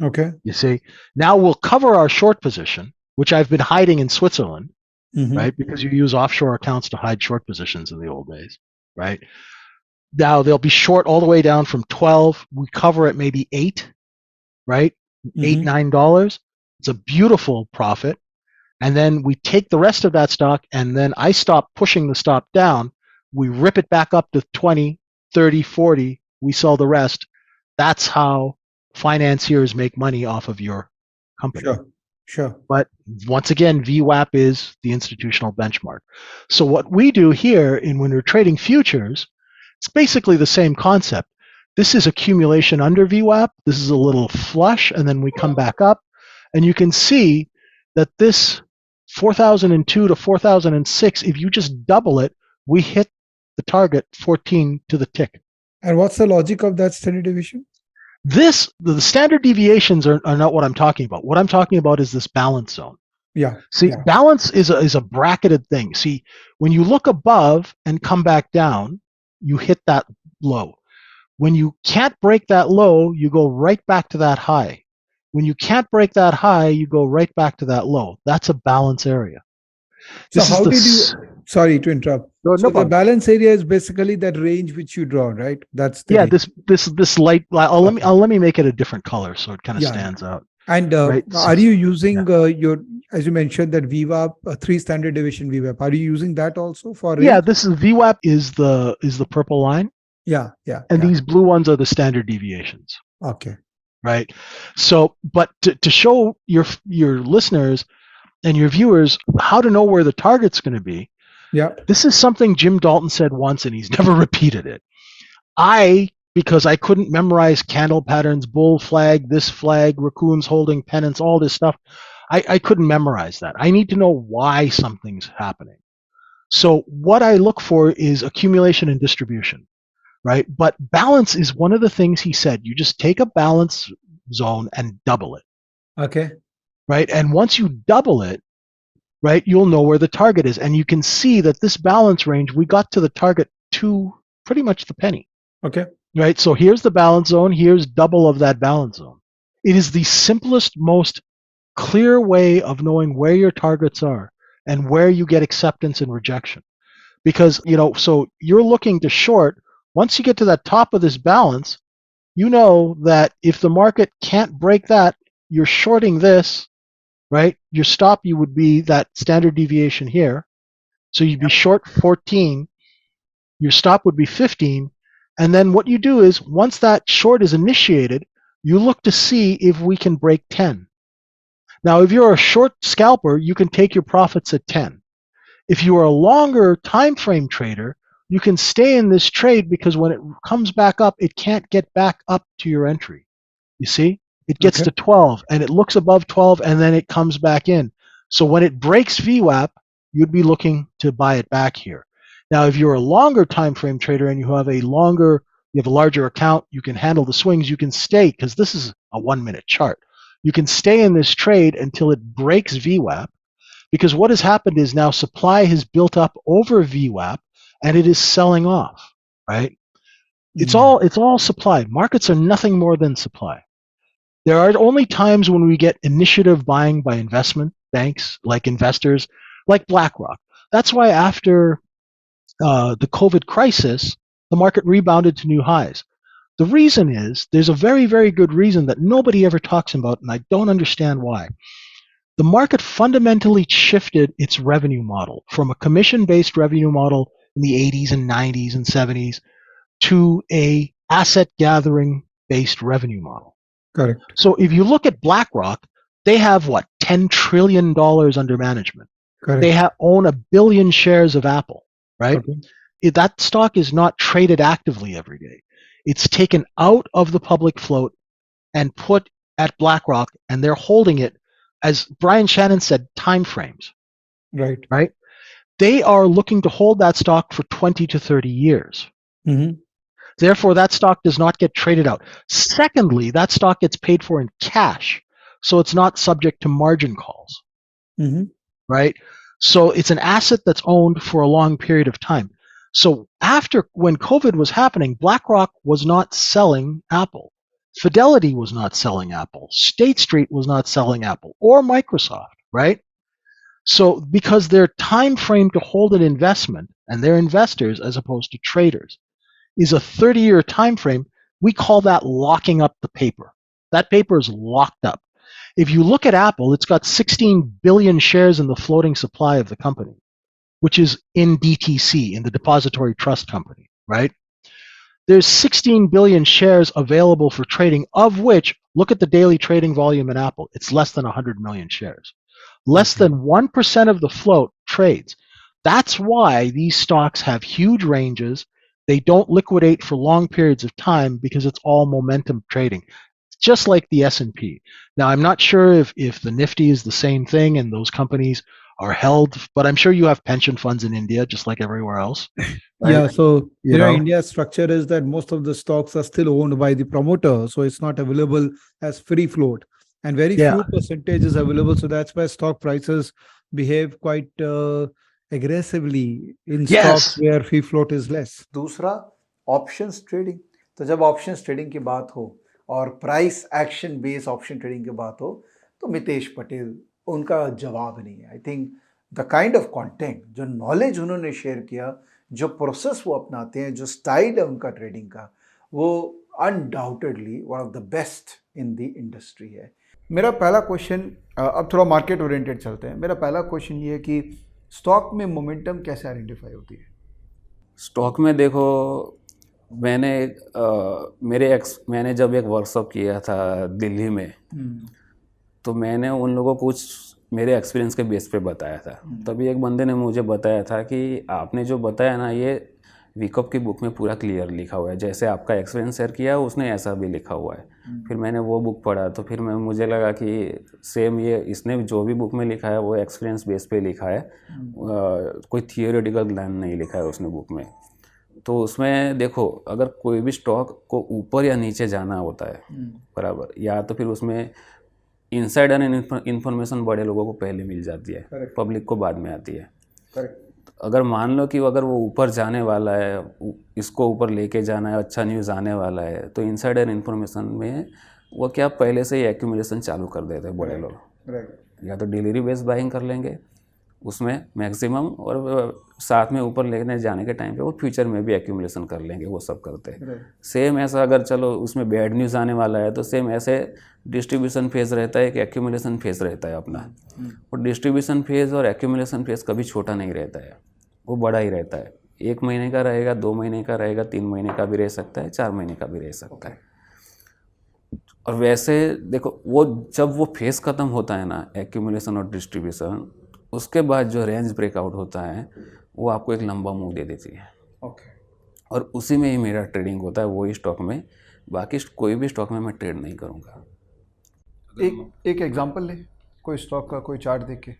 Okay. You see, now we'll cover our short position, which I've been hiding in Switzerland, right? Because you use offshore accounts to hide short positions in the old days, right? Now they'll be short all the way down from 12. We cover at maybe 8, right? $8, $9. It's a beautiful profit. And then we take the rest of that stock and then I stop pushing the stop down. We rip it back up to 20, 30, 40. We sell the rest. That's how financiers make money off of your company. Sure. But once again, VWAP is the institutional benchmark. So what we do here when we're trading futures, it's basically the same concept. This is accumulation under VWAP. This is a little flush, and then we come back up. And you can see that this 4002 to 4006, if you just double it, we hit the target 14 to the tick. And what's the logic of that standard deviation? The standard deviations are not what I'm talking about. What I'm talking about is this balance zone. Yeah. See, yeah. balance is a bracketed thing. See, when you look above and come back down, you hit that low. When you can't break that low, you go right back to that high. When you can't break that high, you go right back to that low. That's a balance area. So how did you, sorry to interrupt. No, so the problem. balance area is basically that range which you draw, right? That's the range. This light. Let me make it a different color so it kind of stands out. And right? Are you using your, as you mentioned, that VWAP, 3 standard deviation VWAP? Are you using that also for range? Yeah, this is VWAP is the purple line. Yeah. And these blue ones are the standard deviations. Okay. Right. So, but to show your listeners and your viewers how to know where the target's going to be. Yeah. This is something Jim Dalton said once, and he's never repeated it. Because I couldn't memorize candle patterns, bull flag, this flag, raccoons holding pennants, all this stuff. I couldn't memorize that. I need to know why something's happening. So what I look for is accumulation and distribution, right? But balance is one of the things he said. You just take a balance zone and double it. Okay. Right? And once you double it, right, you'll know where the target is. And you can see that this balance range, we got to the target to pretty much the penny. Okay. Right? So here's the balance zone. Here's double of that balance zone. It is the simplest, most clear way of knowing where your targets are and where you get acceptance and rejection. Because, so you're looking to short. Once you get to that top of this balance, you know that if the market can't break that, you're shorting this, right? Your stop, you would be that standard deviation here. So you'd be short 14. Your stop would be 15. And then what you do is once that short is initiated, you look to see if we can break 10. Now, if you're a short scalper, you can take your profits at 10. If you are a longer time frame trader, you can stay in this trade because when it comes back up, it can't get back up to your entry. You see? It gets to 12 and it looks above 12 and then it comes back in. So when it breaks VWAP, you'd be looking to buy it back here. Now, if you're a longer time frame trader and you have a larger account, you can handle the swings, you can stay, because this is a 1-minute chart. You can stay in this trade until it breaks VWAP, because what has happened is now supply has built up over VWAP and it is selling off, right? It's all supply. Markets are nothing more than supply. There are only times when we get initiative buying by investment banks, like investors, like BlackRock. That's why after the COVID crisis, the market rebounded to new highs. The reason is, there's a very, very good reason that nobody ever talks about, and I don't understand why. The market fundamentally shifted its revenue model from a commission-based revenue model in the 80s and 90s and 70s to a asset-gathering-based revenue model. Correct. So if you look at BlackRock, they have $10 trillion under management. Correct. They own 1 billion shares of Apple, right? Okay. That stock is not traded actively every day. It's taken out of the public float and put at BlackRock, and they're holding it, as Brian Shannon said, time frames. Right. Right? They are looking to hold that stock for 20 to 30 years. Mm-hmm. Therefore, that stock does not get traded out. Secondly, that stock gets paid for in cash, so it's not subject to margin calls. Mm-hmm. Right? So it's an asset that's owned for a long period of time. So when COVID was happening, BlackRock was not selling Apple. Fidelity was not selling Apple. State Street was not selling Apple or Microsoft, right? So because their time frame to hold an investment, and they're investors as opposed to traders, is a 30-year time frame, we call that locking up the paper. That paper is locked up. If you look at Apple, it's got 16 billion shares in the floating supply of the company, which is in DTC, in the Depository Trust Company, right? There's 16 billion shares available for trading, of which Look at the daily trading volume in Apple. It's less than 100 million shares. Less than 1% of the float trades. That's why these stocks have huge ranges. They don't liquidate for long periods of time because it's all momentum trading, just like the S&P. Now, I'm not sure if the Nifty is the same thing and those companies are held, but I'm sure you have pension funds in India, just like everywhere else. Right? Yeah, so You know? India's structure is that most of the stocks are still owned by the promoter, so it's not available as free float, and very Yeah. few percentage is available. So that's why stock prices behave quite aggressively in Yes. stocks where free float is less. दूसरा options trading. तो जब options trading की बात हो और price action base option trading की बात हो तो मितेश पटेल उनका जवाब नहीं है। I think the kind of content, जो नॉलेज उन्होंने शेयर किया, जो प्रोसेस वो अपनाते हैं, जो स्टाइल है उनका ट्रेडिंग का, वो undoubtedly one of the best in the industry है। मेरा पहला क्वेश्चन, अब थोड़ा मार्केट ओरिएंटेड चलते हैं। मेरा पहला क्वेश्चन ये है कि स्टॉक में मोमेंटम कैसे आइडेंटिफाई होती है? स्टॉक में देखो, मैंने जब एक वर्कशॉप किया था दिल्ली में, तो मैंने उन लोगों को कुछ मेरे एक्सपीरियंस के बेस पे बताया था। तभी एक बंदे ने मुझे बताया था कि आपने जो बताया ना, ये वीकअप की बुक में पूरा क्लियर लिखा हुआ है, जैसे आपका एक्सपीरियंस शेयर किया उसने ऐसा भी लिखा हुआ है। फिर मैंने वो बुक पढ़ा तो फिर मुझे लगा कि सेम ये इसने जो भी बुक में लिखा है वो एक्सपीरियंस बेस पे लिखा है, कोई थियोरेटिकल ज्ञान नहीं लिखा है उसने बुक में। तो उसमें देखो, अगर कोई भी स्टॉक को ऊपर या नीचे जाना होता है बराबर, या तो फिर उसमें इनसाइडर इन्फॉर्मेशन बड़े लोगों को पहले मिल जाती है, पब्लिक को बाद में आती है। अगर मान लो कि अगर वो ऊपर जाने वाला है, इसको ऊपर लेके जाना है, अच्छा न्यूज़ आने वाला है, तो इनसाइडर इन्फॉर्मेशन में वो क्या पहले से ही एक्यूमुलेशन चालू कर देते हैं बड़े लोग। या तो डिलीवरी बेस्ड बाइंग कर लेंगे उसमें मैक्सिमम, और साथ में ऊपर लेने जाने के टाइम पे वो फ्यूचर में भी एक्यूमुलेशन कर लेंगे, वो सब करते हैं। सेम ऐसा अगर चलो उसमें बैड न्यूज़ आने वाला है तो सेम ऐसे डिस्ट्रीब्यूशन फेज रहता है, एक एक्यूमुलेशन फेज रहता है अपना। और डिस्ट्रीब्यूशन फेज और एक्यूमुलेशन फेज कभी छोटा नहीं रहता है, वो बड़ा ही रहता है। 1 महीने का रहेगा, 2 महीने का रहेगा, 3 महीने का भी रह सकता है, 4 महीने का भी रह सकता है। और वैसे देखो, वो जब वो फेज ख़त्म होता है ना, एक्यूमुलेशन और डिस्ट्रीब्यूशन, उसके बाद जो रेंज ब्रेकआउट होता है वो आपको एक लंबा मूव दे देती है। और उसी में ही मेरा ट्रेडिंग होता है, वही स्टॉक में। बाकी कोई भी स्टॉक में मैं ट्रेड नहीं करूँगा। एक एग्जांपल ले, कोई स्टॉक का कोई चार्ट देख के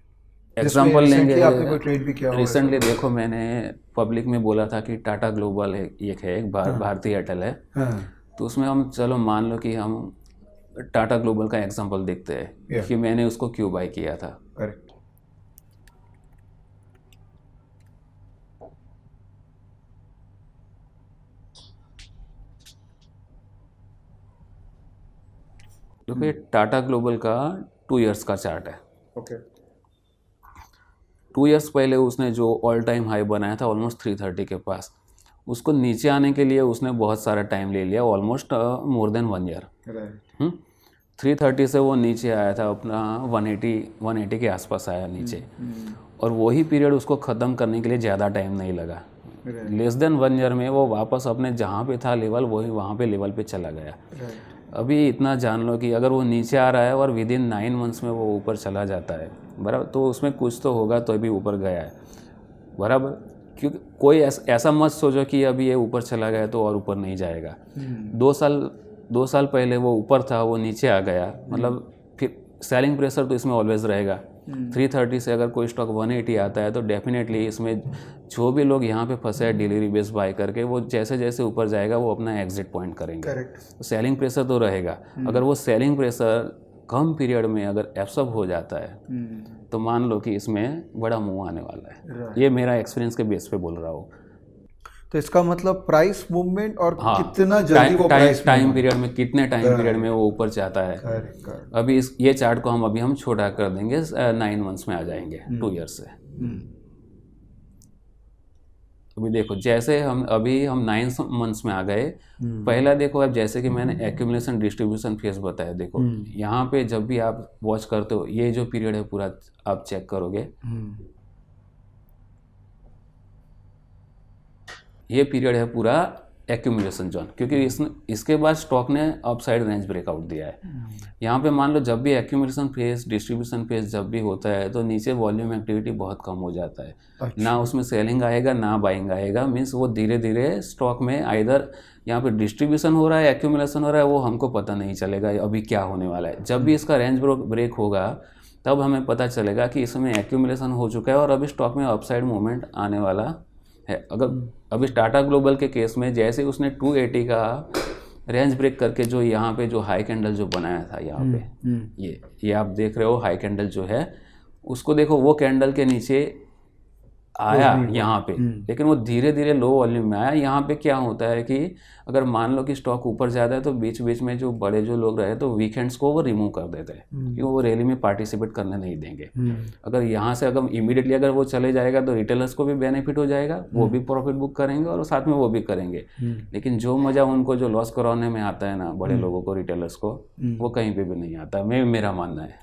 एग्जांपल लेंगे। आपने कोई ट्रेड भी किया? रिसेंटली देखो, मैंने पब्लिक में बोला था कि टाटा ग्लोबल एक भारतीय एयरटेल है। तो उसमें हम चलो मान लो कि हम टाटा ग्लोबल का एग्जांपल देखते हैं कि मैंने उसको क्यों बाय किया था। करेक्ट। देखो, ये टाटा ग्लोबल का 2 इयर्स का चार्ट है। ओके। 2 इयर्स पहले उसने जो ऑल टाइम हाई बनाया था ऑलमोस्ट 330 के पास, उसको नीचे आने के लिए उसने बहुत सारा टाइम ले लिया, ऑलमोस्ट मोर देन 1 ईयर। 330 से वो नीचे आया था अपना 180 के आसपास आया नीचे। और वही पीरियड उसको ख़त्म करने के लिए ज़्यादा टाइम नहीं लगा। लेस देन 1 ईयर में वो वापस अपने जहाँ पे था लेवल, वही वहाँ पे लेवल पे चला गया। अभी इतना जान लो कि अगर वो नीचे आ रहा है और विद इन 9 मंथ्स में वो ऊपर चला जाता है बराबर, तो उसमें कुछ तो होगा, तो भी ऊपर गया है बराबर। क्योंकि कोई ऐसा मत सोचो कि अभी ये ऊपर चला गया तो और ऊपर नहीं जाएगा। 2 साल पहले वो ऊपर था, वो नीचे आ गया, मतलब फिर सेलिंग प्रेशर तो इसमें ऑलवेज रहेगा। 330 से अगर कोई स्टॉक 180 आता है तो डेफिनेटली इसमें जो भी लोग यहाँ पे फंसे हैं डिलीवरी बेस्ड बाय करके, वो जैसे जैसे ऊपर जाएगा वो अपना एग्जिट पॉइंट करेंगे। तो सेलिंग प्रेशर तो रहेगा। अगर वो सेलिंग प्रेशर कम पीरियड में अगर एब्सॉर्ब हो जाता है तो मान लो कि इसमें बड़ा मूव आने वाला है। ये मेरा एक्सपीरियंस के बेस पे बोल रहा हूँ। तो इसका मतलब प्राइस मूवमेंट और कितना जल्दी वो प्राइस टाइम पीरियड में, कितने टाइम पीरियड में वो ऊपर जाता है। अभी ये चार्ट को हम छोटा कर देंगे, 9 मंथ्स में आ जाएंगे 2 ईयर से। अभी देखो, जैसे हम 9 मंथ्स में आ गए। पहला देखो, अब जैसे कि मैंने एक्यूमुलेशन डिस्ट्रीब्यूशन फेज बताया, देखो यहाँ पे जब भी आप वॉच करते हो, ये जो पीरियड है पूरा आप चेक करोगे, ये पीरियड है पूरा एक्यूमुलेशन जोन, क्योंकि इसके बाद स्टॉक ने अपसाइड रेंज ब्रेकआउट दिया है। यहाँ पे मान लो जब भी एक्यूमुलेशन फेज, डिस्ट्रीब्यूशन फेज जब भी होता है तो नीचे वॉल्यूम एक्टिविटी बहुत कम हो जाता है। ना उसमें सेलिंग आएगा ना बाइंग आएगा, मीन्स वो धीरे धीरे स्टॉक में आइदर यहाँ पे डिस्ट्रीब्यूशन हो रहा है, एक्यूमुलेशन हो रहा है, वो हमको पता नहीं चलेगा अभी क्या होने वाला है। जब भी इसका रेंज ब्रेक होगा तब हमें पता चलेगा कि इसमें एक्यूमुलेशन हो चुका है और अभी स्टॉक में अपसाइड मूवमेंट आने वाला है। अगर अभी टाटा ग्लोबल के केस में जैसे उसने 280 का रेंज ब्रेक करके जो यहाँ पे जो हाई कैंडल जो बनाया था यहाँ पे, ये आप देख रहे हो हाई कैंडल जो है, उसको देखो वो कैंडल के नीचे आया यहाँ पे, लेकिन वो धीरे धीरे लो वॉल्यूम में आया। यहाँ पे क्या होता है कि अगर मान लो कि स्टॉक ऊपर ज़्यादा है तो बीच बीच में जो बड़े जो लोग रहे तो वीकेंड्स को वो रिमूव कर देते हैं, क्योंकि वो रैली में पार्टिसिपेट करने नहीं देंगे। अगर यहाँ से अगर इमीडिएटली अगर वो चले जाएगा तो रिटेलर्स को भी बेनिफिट हो जाएगा, वो भी प्रॉफिट बुक करेंगे और साथ में वो भी करेंगे। लेकिन जो मज़ा उनको जो लॉस करवाने में आता है ना बड़े लोगों को, रिटेलर्स को, वो कहीं पर भी नहीं आता, मेरा मानना है।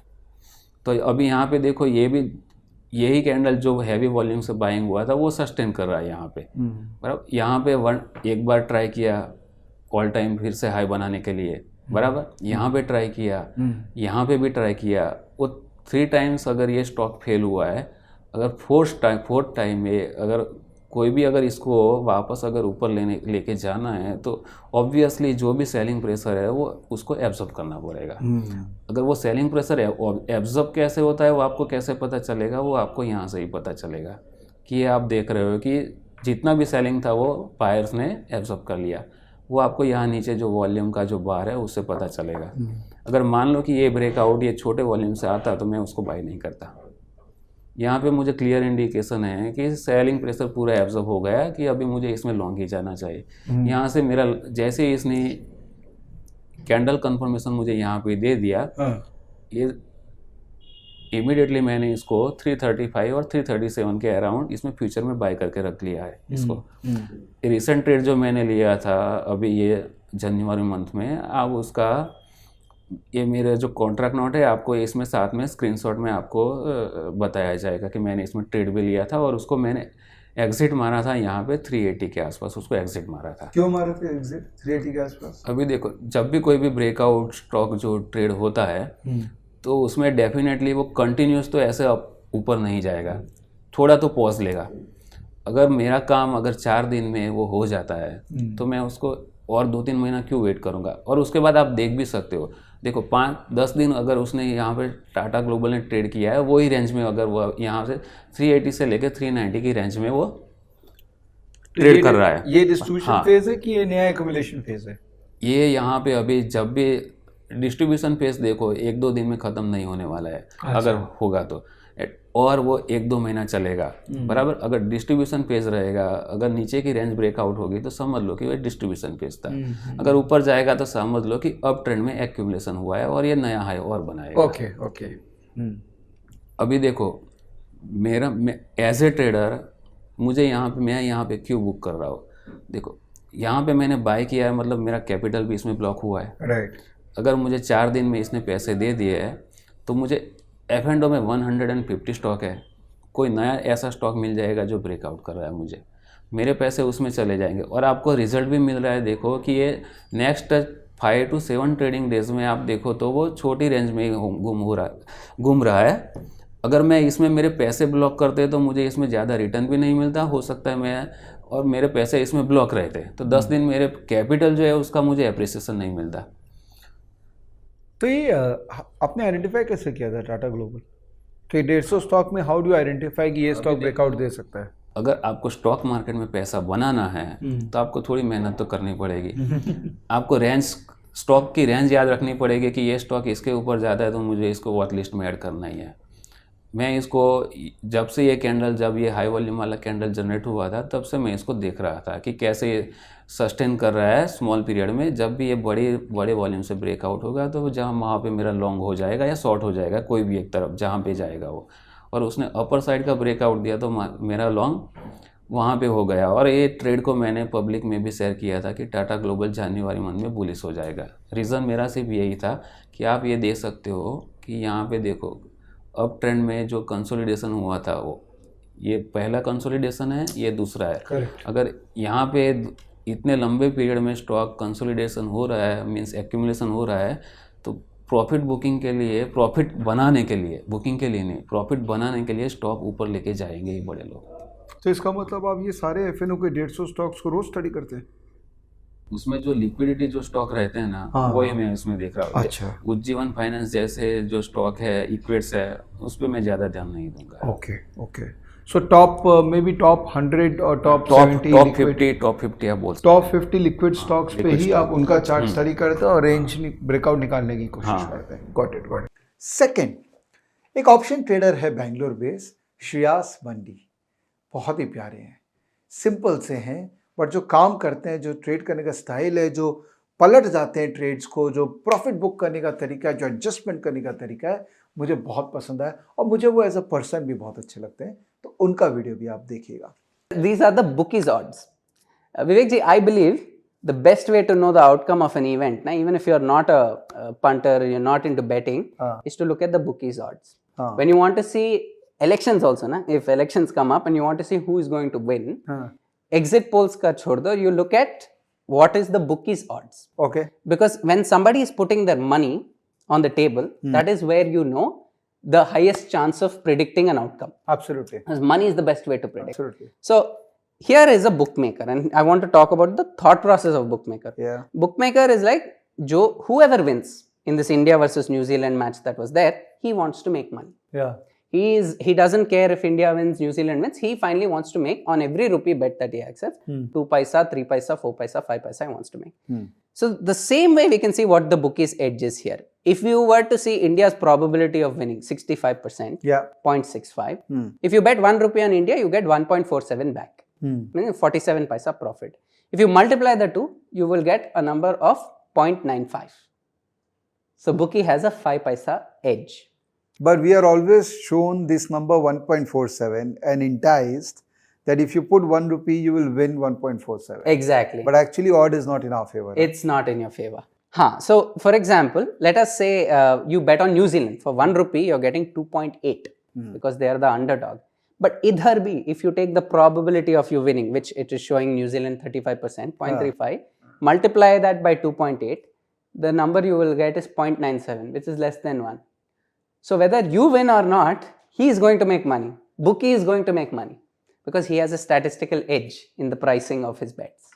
तो अभी यहाँ पे देखो ये भी यही कैंडल जो हैवी वॉल्यूम से बाइंग हुआ था वो सस्टेन कर रहा है यहाँ पे, बराबर। यहाँ पे एक बार ट्राई किया ऑल टाइम फिर से हाई बनाने के लिए, बराबर। यहाँ पे ट्राई किया, यहाँ पे भी ट्राई किया, वो 3 टाइम्स अगर ये स्टॉक फेल हुआ है, अगर फोर्थ टाइम में अगर कोई भी अगर इसको वापस अगर ऊपर लेके जाना है तो ऑब्वियसली जो भी सेलिंग प्रेशर है वो उसको एब्जॉर्ब करना पड़ेगा। अगर वो सेलिंग प्रेशर है, एब्जॉर्ब कैसे होता है वो आपको कैसे पता चलेगा, वो आपको यहाँ से ही पता चलेगा कि आप देख रहे हो कि जितना भी सेलिंग था वो बायर्स ने एब्जॉर्ब कर लिया, वो आपको यहाँ नीचे जो वॉल्यूम का जो बार है उससे पता चलेगा। अगर मान लो कि ये ब्रेकआउट ये छोटे वॉल्यूम से आता तो मैं उसको बाय नहीं करता। यहाँ पे मुझे क्लियर इंडिकेशन है कि सेलिंग प्रेशर पूरा एब्जॉर्ब हो गया कि अभी मुझे इसमें लॉन्ग ही जाना चाहिए। यहाँ से मेरा जैसे इसने कैंडल कंफर्मेशन मुझे यहाँ पे दे दिया, ये इमीडिएटली मैंने इसको 335 और 337 के अराउंड इसमें फ्यूचर में बाय करके रख लिया है इसको। रिसेंट ट्रेड जो मैंने लिया था अभी ये जनवरी मंथ में, आप उसका ये मेरा जो कॉन्ट्रैक्ट नोट है आपको इसमें साथ में स्क्रीनशॉट में आपको बताया जाएगा कि मैंने इसमें ट्रेड भी लिया था और उसको मैंने एग्जिट मारा था यहाँ पे 380 के आसपास, उसको एग्जिट मारा था। क्यों मारा था एग्जिट 380 के आसपास? अभी देखो जब भी कोई भी ब्रेकआउट स्टॉक जो ट्रेड होता है तो उसमें डेफिनेटली वो कंटिन्यूस तो ऐसे ऊपर नहीं जाएगा, थोड़ा तो पॉज लेगा। अगर मेरा काम अगर 4 दिन में वो हो जाता है तो मैं उसको और 2-3 महीना क्यों वेट करूँगा। और उसके बाद आप देख भी सकते हो, देखो 5-10 दिन अगर उसने यहाँ पे टाटा ग्लोबल ने ट्रेड किया है वही रेंज में, अगर वो यहाँ से 380 से लेकर 390 की रेंज में वो ट्रेड कर रहा है। ये डिस्ट्रीब्यूशन फेज है कि ये नया एक्यूमुलेशन फेज है? ये यहाँ पे अभी जब भी डिस्ट्रीब्यूशन फेज देखो 1-2 दिन में ख़त्म नहीं होने वाला है। अगर होगा तो और वो 1-2 महीना चलेगा, बराबर। अगर डिस्ट्रीब्यूशन फेज रहेगा, अगर नीचे की रेंज ब्रेकआउट होगी तो समझ लो कि वो डिस्ट्रीब्यूशन फेज था। अगर ऊपर जाएगा तो समझ लो कि अप ट्रेंड में एक्यूमुलेशन हुआ है और ये नया हाई और बनाएगा। ओके। अभी देखो मेरा एज ए ट्रेडर मुझे मैं यहाँ पे क्यों बुक कर रहा हूँ, देखो यहाँ पे मैंने बाय किया है, मतलब मेरा कैपिटल भी इसमें ब्लॉक हुआ है, राइट। अगर मुझे 4 दिन में इसने पैसे दे दिए है तो मुझे F&O में 150 स्टॉक है, कोई नया ऐसा स्टॉक मिल जाएगा जो ब्रेकआउट कर रहा है, मुझे मेरे पैसे उसमें चले जाएंगे और आपको रिजल्ट भी मिल रहा है। देखो कि ये नेक्स्ट 5 to 7 ट्रेडिंग डेज में आप देखो तो वो छोटी रेंज में घूम रहा है। अगर मैं इसमें मेरे पैसे ब्लॉक करते तो मुझे इसमें ज़्यादा रिटर्न भी नहीं मिलता, हो सकता है मैं और मेरे पैसे इसमें ब्लॉक रहते तो 10 दिन मेरे कैपिटल जो है उसका मुझे एप्रिसिएशन नहीं मिलता। तो ये आपने आइडेंटिफाई कैसे किया था टाटा ग्लोबल कि 150 स्टॉक में? हाउ डू आइडेंटिफाई कि ये स्टॉक ब्रेकआउट दे सकता है? अगर आपको स्टॉक मार्केट में पैसा बनाना है तो आपको थोड़ी मेहनत तो करनी पड़ेगी। आपको रेंज, स्टॉक की रेंज याद रखनी पड़ेगी कि ये स्टॉक इसके ऊपर ज़्यादा है तो मुझे इसको वॉच लिस्ट में ऐड करना ही है। मैं इसको जब से ये कैंडल, जब ये हाई वॉल्यूम वाला कैंडल जनरेट हुआ था तब से मैं इसको देख रहा था कि कैसे ये सस्टेन कर रहा है स्मॉल पीरियड में। जब भी ये बड़े वॉल्यूम से ब्रेकआउट होगा तो जहाँ वहाँ पे मेरा लॉन्ग हो जाएगा या शॉर्ट हो जाएगा, कोई भी एक तरफ जहाँ पे जाएगा वो। और उसने अपर साइड का ब्रेकआउट दिया तो मेरा लॉन्ग वहाँ पे हो गया। और ये ट्रेड को मैंने पब्लिक में भी शेयर किया था कि टाटा ग्लोबल जनवरी मंथ में बुलिश हो जाएगा। रीज़न मेरा सिर्फ यही था कि आप ये देख सकते हो कि यहाँ पे देखो अप ट्रेंड में जो कंसोलिडेशन हुआ था वो ये पहला कंसोलिडेशन है, ये दूसरा है। Correct. अगर यहाँ पे इतने लंबे पीरियड में स्टॉक कंसोलिडेशन हो रहा है, मीन्स एक्यूमुलेशन हो रहा है, तो प्रॉफिट बुकिंग के लिए, प्रॉफिट बनाने के लिए, बुकिंग के लिए नहीं, प्रॉफिट बनाने के लिए स्टॉक ऊपर लेके जाएंगे ही बड़े लोग। तो इसका मतलब आप ये सारे एफएनओ के 150 स्टॉक्स को रोज स्टडी करते हैं? उसमें जो लिक्विडिटी जो स्टॉक रहते हैं ना, हाँ, वही मैं उसमें देख रहा हूँ। अच्छा। उज्जीवन फाइनेंस जैसे जो स्टॉक है, इक्विट्स है, उस पर मैं ज़्यादा ध्यान नहीं दूंगा। Okay okay, so top may be top 100 और टॉप 70 टॉप 50 आप बोल सकते टॉप 50 लिक्विड स्टॉक्स पे liquid ही stock। आप उनका चार्ट स्टडी करते हैं और रेंज ब्रेकआउट निकालने की कोशिश हाँ। करते हैं। Got it. सेकंड, एक ऑप्शन ट्रेडर है बेंगलोर बेस्ड, श्रेयस बंडी। बहुत ही प्यारे हैं, सिंपल से हैं, बट जो काम करते हैं, जो ट्रेड करने का स्टाइल है, जो पलट जाते हैं ट्रेड्स को, जो प्रॉफिट बुक करने का तरीका है, जो एडजस्टमेंट करने का तरीका है, मुझे बहुत पसंद आया और मुझे वो एज अ पर्सन भी बहुत अच्छे लगते हैं। तो उनका वीडियो भी आप देखिएगा। These are the bookies odds. Vivek ji, I believe the best way to know the outcome of an event, na, even if you're not a punter, you're not into betting, is to look at the bookies odds. When you want to see elections also, na, if elections come up and you want to see who is going to win, exit polls ka chhod do, you look at what is the bookies odds. Okay. Because when somebody is putting their money on the table, that is where you know the highest chance of predicting an outcome. Absolutely. Because money is the best way to predict. Absolutely. So here is a bookmaker, and I want to talk about the thought process of bookmaker. Yeah. Bookmaker is like whoever wins in this India versus New Zealand match that was there, he wants to make money. Yeah. He doesn't care if India wins, New Zealand wins. He finally wants to make on every rupee bet that he accepts. 2 paisa, 3 paisa, 4 paisa, 5 paisa he wants to make. So the same way we can see what the bookies edge is here. If you were to see India's probability of winning 65%, 0.65. If you bet 1 rupee on India, you get 1.47 back. Meaning 47 paisa profit. If you multiply the two, you will get a number of 0.95. So bookie has a 5 paisa edge. But we are always shown this number 1.47 and enticed that if you put 1 rupee, you will win 1.47. Exactly. But actually, odd is not in our favor. It's not in your favor. So, for example, let us say you bet on New Zealand. For 1 rupee, you're getting 2.8 because they are the underdog. But idhar bhi, if you take the probability of you winning, which it is showing New Zealand 35%, 0.35, multiply that by 2.8, the number you will get is 0.97, which is less than 1. So whether you win or not, he is going to make money. Bookie is going to make money because he has a statistical edge in the pricing of his bets.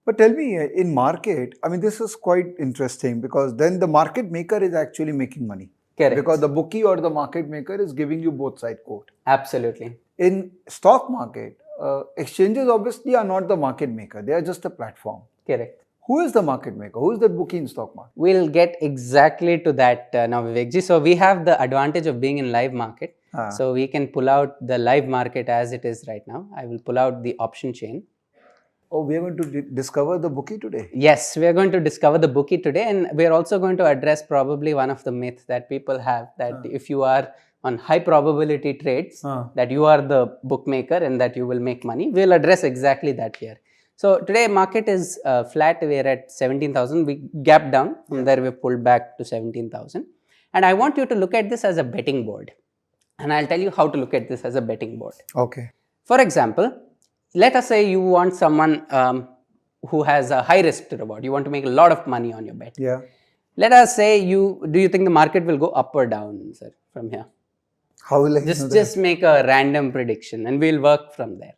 But tell me, in market, I mean, this is quite interesting because then the market maker is actually making money. Correct. Because the bookie or the market maker is giving you both side quote. Absolutely. In stock market, exchanges obviously are not the market maker. They are just a platform. Correct. Who is the market maker? Who is that bookie in stock market? We'll get exactly to that now, Vivekji. So we have the advantage of being in live market. So we can pull out the live market as it is right now. I will pull out the option chain. Oh, we are going to discover the bookie today. Yes, we are going to discover the bookie today, and we are also going to address probably one of the myths that people have, that if you are on high probability trades, that you are the bookmaker and that you will make money. We'll address exactly that here. So today market is flat. We are at 17,000. We gapped down. From there we pulled back to 17,000. And I want you to look at this as a betting board. And I'll tell you how to look at this as a betting board. Okay. For example, let us say you want someone who has a high risk to reward. You want to make a lot of money on your bet. Yeah. Let us say do you think the market will go up or down, sir, from here? How will I know that? Just make a random prediction and we'll work from there.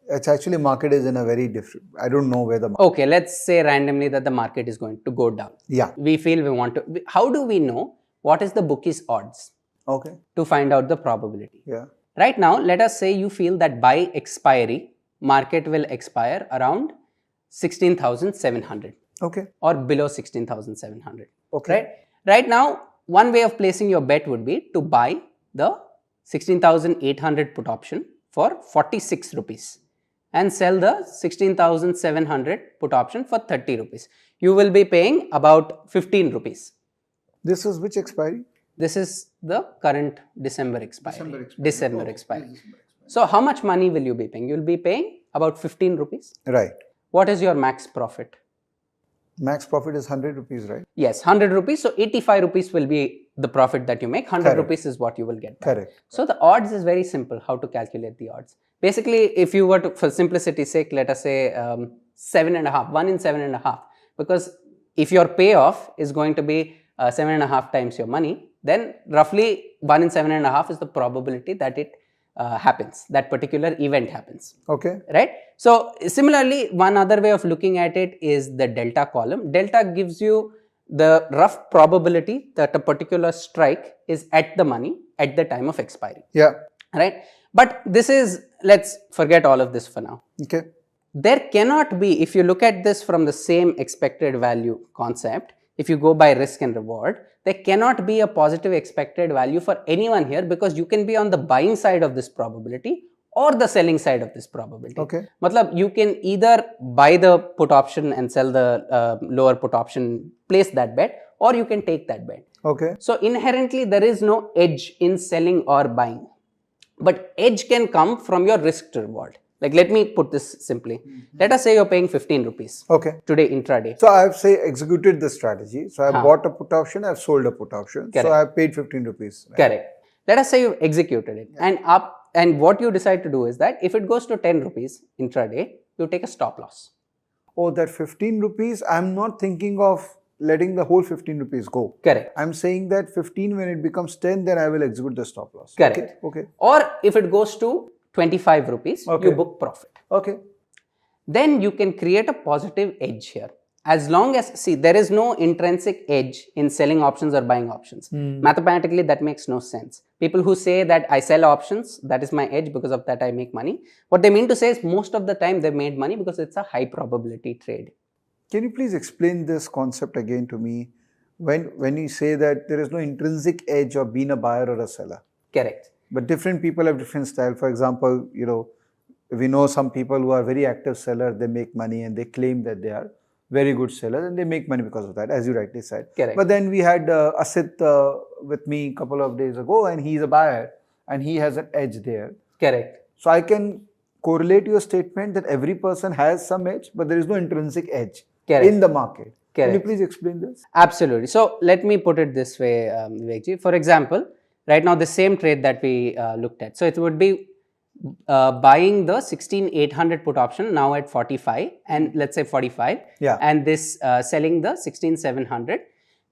It's actually market is in a very different, I don't know where the market. Okay, let's say randomly that the market is going to go down. Yeah. We feel we want to, how do we know what is the bookie's odds? Okay. To find out the probability. Yeah. Right now, let us say you feel that by expiry, market will expire around 16,700. Okay. Or below 16,700. Okay. Right now, one way of placing your bet would be to buy the 16,800 put option for 46 rupees and sell the 16,700 put option for 30 rupees. You will be paying about 15 rupees. This is which expiry? This is the current December expiry. December expiry. So how much money will you be paying? You will be paying about 15 rupees. Right. What is your max profit? Max profit is 100 rupees, right? Yes, 100 rupees. So 85 rupees will be the profit that you make. 100 rupees is what you will get back. Correct. So the odds is very simple, how to calculate the odds. Basically, if you were to, for simplicity's sake, let us say 7.5, 1 in 7.5, because if your payoff is going to be 7.5 times your money, then roughly 1 in 7.5 is the probability that it happens, that particular event happens. Okay. Right? So similarly, one other way of looking at it is the delta column. Delta gives you the rough probability that a particular strike is at the money at the time of expiry. Yeah. Right? But this is, let's forget all of this for now. Okay. There cannot be, if you look at this from the same expected value concept, if you go by risk and reward, there cannot be a positive expected value for anyone here, because you can be on the buying side of this probability or the selling side of this probability. Okay. Matlab, you can either buy the put option and sell the lower put option, place that bet, or you can take that bet. Okay. So inherently there is no edge in selling or buying, but edge can come from your risk to reward. Like, let me put this simply. Let us say you're paying 15 rupees Okay. today intraday. So I've say executed the strategy. So I bought a put option, I've sold a put option. Correct. So I've paid 15 rupees. Right? Correct. Let us say you've executed it, and what you decide to do is that if it goes to 10 rupees intraday, you take a stop loss. Oh, that 15 rupees, I'm not thinking of letting the whole 15 rupees go. Correct. I'm saying that 15, when it becomes 10, then I will execute the stop loss. Correct. Okay. Okay. Or if it goes to 25 rupees, Okay. you book profit. Okay. Then you can create a positive edge here. As long as, see, there is no intrinsic edge in selling options or buying options. Mathematically, that makes no sense. People who say that I sell options, that is my edge, because of that I make money. What they mean to say is most of the time they made money because it's a high probability trade. Can you please explain this concept again to me? When you say that there is no intrinsic edge of being a buyer or a seller. Correct. But different people have different style. For example, we know some people who are very active sellers, they make money and they claim that they are very good sellers and they make money because of that, as you rightly said. Correct. But then we had Asit with me a couple of days ago, and he's a buyer and he has an edge there. Correct. So I can correlate your statement that every person has some edge, but there is no intrinsic edge Correct. in the market. Can you Correct. please explain this? Absolutely. So let me put it this way, Vivekji. For example, right now the same trade that we looked at. So it would be buying the 16,800 put option now at 45 and let's say 45. Yeah. And this selling the 16,700.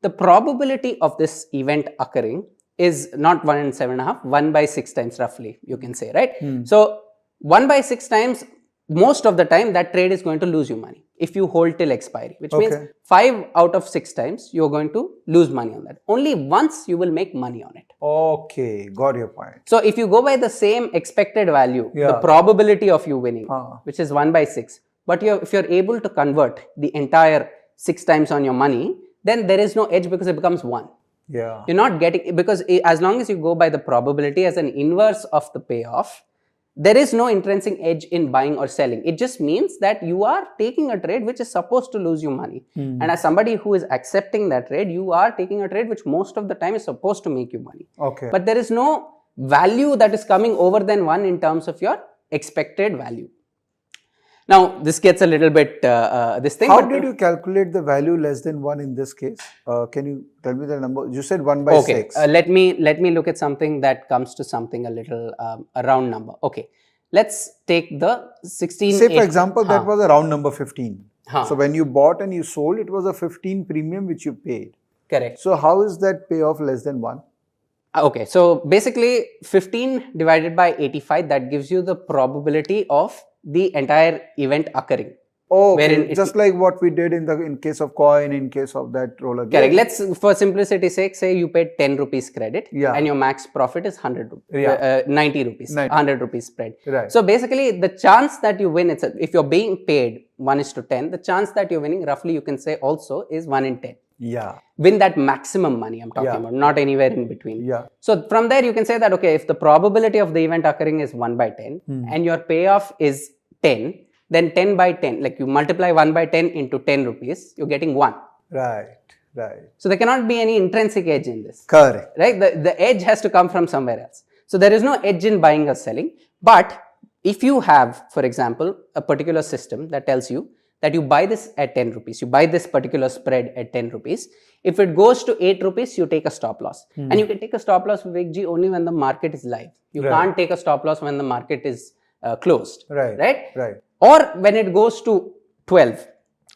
The probability of this event occurring is not 1 in 7.5, 1 by 6 times roughly, you can say, right? So 1 by 6 times, most of the time that trade is going to lose you money if you hold till expiry, which means 5 out of 6 times you're going to lose money on that. Only once you will make money on it. Okay, got your point. So if you go by the same expected value, the Yeah. probability of you winning, which is 1 by 6, but if you're able to convert the entire 6 times on your money, then there is no edge because it becomes 1. Yeah. You're not getting, because as long as you go by the probability as an inverse of the payoff, there is no intrinsic edge in buying or selling. It just means that you are taking a trade which is supposed to lose you money. And as somebody who is accepting that trade, you are taking a trade which most of the time is supposed to make you money. Okay. But there is no value that is coming over than 1 in terms of your expected value. Now, this gets a little bit this thing. How did you calculate the value less than 1 in this case? Can you tell me the number? You said 1 by 6. Let me look at something that comes to something a little a round number. Okay, let's take the 16. Say for example, that was a round number 15. Huh. So when you bought and you sold, it was a 15 premium which you paid. Correct. So how is that payoff less than 1? Okay, so basically 15 divided by 85, that gives you the probability of the entire event occurring. Oh, Wherein okay. it- Just like what we did in case of coin, in case of that roller game. Correct. Let's, for simplicity's sake, say you paid 10 rupees credit, Yeah. and your max profit is 100 rupees, Yeah. 90 rupees, 90. 100 rupees spread. Right. So basically, the chance that you win, if you're being paid 1:10, the chance that you're winning, roughly you can say also is 1 in 10. Yeah. Win that maximum money I'm talking Yeah. about, not anywhere in between. Yeah. So from there, you can say that, okay, if the probability of the event occurring is 1 by 10 and your payoff is 10, then 10 by 10, like you multiply 1 by 10 into 10 rupees, you're getting 1. Right. Right. So there cannot be any intrinsic edge in this. Correct. Right? The edge has to come from somewhere else. So there is no edge in buying or selling. But if you have, for example, a particular system that tells you that you buy this at 10 rupees, you buy this particular spread at 10 rupees. If it goes to 8 rupees, you take a stop loss. And you can take a stop loss, Vivekji, only when the market is live. You Right. can't take a stop loss when the market is closed. Right. Right. Right. Or when it goes to 12,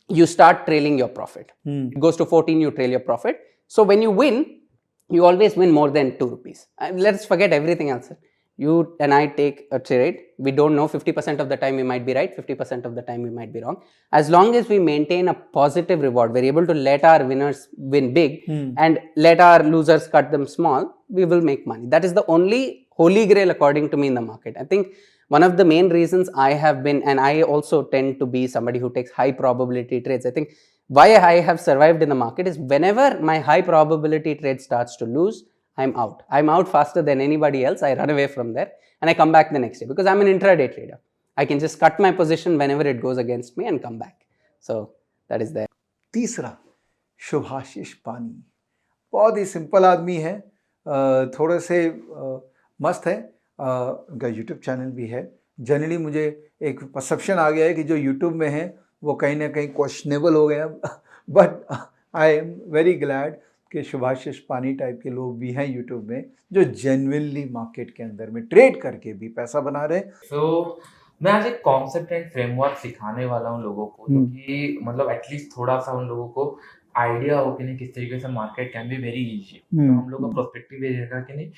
you start trailing your profit. It goes to 14, you trail your profit. So when you win, you always win more than 2 rupees. Let's forget everything else. You and I take a trade. We don't know, 50% of the time we might be right, 50% of the time we might be wrong. As long as we maintain a positive reward, we're able to let our winners win big and let our losers cut them small, we will make money. That is the only holy grail according to me in the market. I think one of the main reasons I have been, and I also tend to be somebody who takes high probability trades. I think why I have survived in the market is whenever my high probability trade starts to lose, I'm out. I'm out faster than anybody else. I run away from there and I come back the next day because I'm an intraday trader. I can just cut my position whenever it goes against me and come back. So that is there. तीसरा, शुभाशीष पानी, बहुत ही simple आदमी है, थोड़े से मस्त है, उनका यूट्यूब चैनल भी है. जनरली मुझे एक परसेप्शन आ गया है कि जो यूट्यूब में है वो कहीं ना कहीं क्वेश्चनेबल हो गया, but I am very glad कि शुभाशीष पानी टाइप के लोग भी हैं यूट्यूब में जो जेन्युइनली मार्केट के अंदर में ट्रेड करके भी पैसा बना रहे. So, मैं आज एक कॉन्सेप्ट एंड फ्रेमवर्क सिखाने वाला हूँ लोगों को, कि मतलब एटलीस्ट थोड़ा सा उन लोगों को आइडिया हो कि नहीं किस तरीके से market can be very easy. तो हम लोग का प्रोस्पेक्टिव ये रहेगा कि नहीं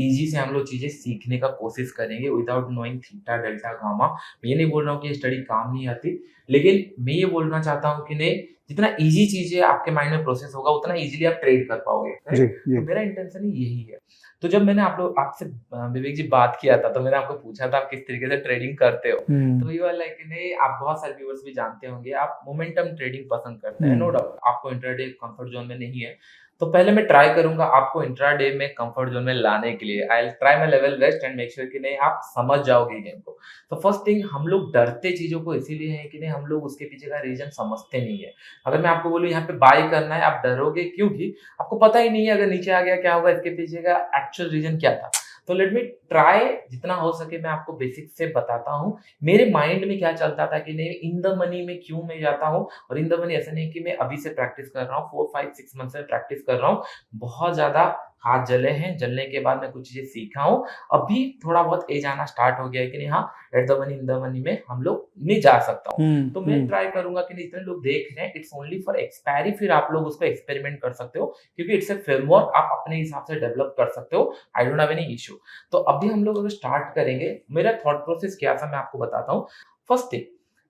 इजी से हम लोग चीजें सीखने का कोशिश करेंगे without knowing theta delta gamma. मैं ये नहीं बोल रहा हूँ कि स्टडी काम नहीं आती, लेकिन मैं ये बोलना चाहता हूँ कि नहीं जितना इजी चीजें आपके माइंड में प्रोसेस होगा उतना इजीली आप ट्रेड कर पाओगे. तो मेरा इंटेंशन यही है. तो जब मैंने आपसे विवेक जी बात किया था तो मैंने आपको पूछा था आप किस तरीके से ट्रेडिंग करते हो, तो ये वाला कि नहीं आप बहुत सारे व्यूअर्स भी जानते होंगे आप मोमेंटम ट्रेडिंग पसंद करते हैं. नो डाउट आपको इंट्राडे कंफर्ट जोन में नहीं है, तो पहले मैं ट्राई करूंगा आपको इंट्राडे में कंफर्ट जोन में लाने के लिए. I will try my level best and make sure कि नहीं आप समझ जाओगे गेम को. तो फर्स्ट थिंग, हम लोग डरते चीजों को इसीलिए है कि नहीं हम लोग उसके पीछे का रीजन समझते नहीं है. अगर मैं आपको बोलूं यहाँ पे बाय करना है आप डरोगे क्योंकि आपको पता ही नहीं है अगर नीचे आ गया क्या होगा, इसके पीछे का एक्चुअल रीजन क्या था. तो लेट मी ट्राई जितना हो सके मैं आपको बेसिक से बताता हूँ मेरे माइंड में क्या चलता था कि नहीं इन द मनी में क्यों मैं जाता हूँ. और इन द मनी ऐसा नहीं कि मैं अभी से प्रैक्टिस कर रहा हूँ, 4, 5, 6 मंथ से प्रैक्टिस कर रहा हूँ. बहुत ज्यादा हाथ जले हैं, जलने के बाद मैं कुछ चीजें सीखा हूँ. अभी थोड़ा बहुत एज आना स्टार्ट हो गया है कि नहीं हाँ at the money in the money में हम लोग नहीं जा सकता हूँ. तो मैं ट्राई करूंगा कि नहीं इतने लोग देख रहे हैं इट्स ओनली फॉर एक्सपायरी, फिर आप लोग उसको एक्सपेरिमेंट कर सकते हो क्योंकि इट्स ए फ्रेमवर्क आप अपने हिसाब से डेवलप कर सकते हो. I don't have any issue. तो अभी हम लोग अगर स्टार्ट करेंगे मेरा थॉट प्रोसेस क्या था मैं आपको बताता हूँ. फर्स्ट थिंग,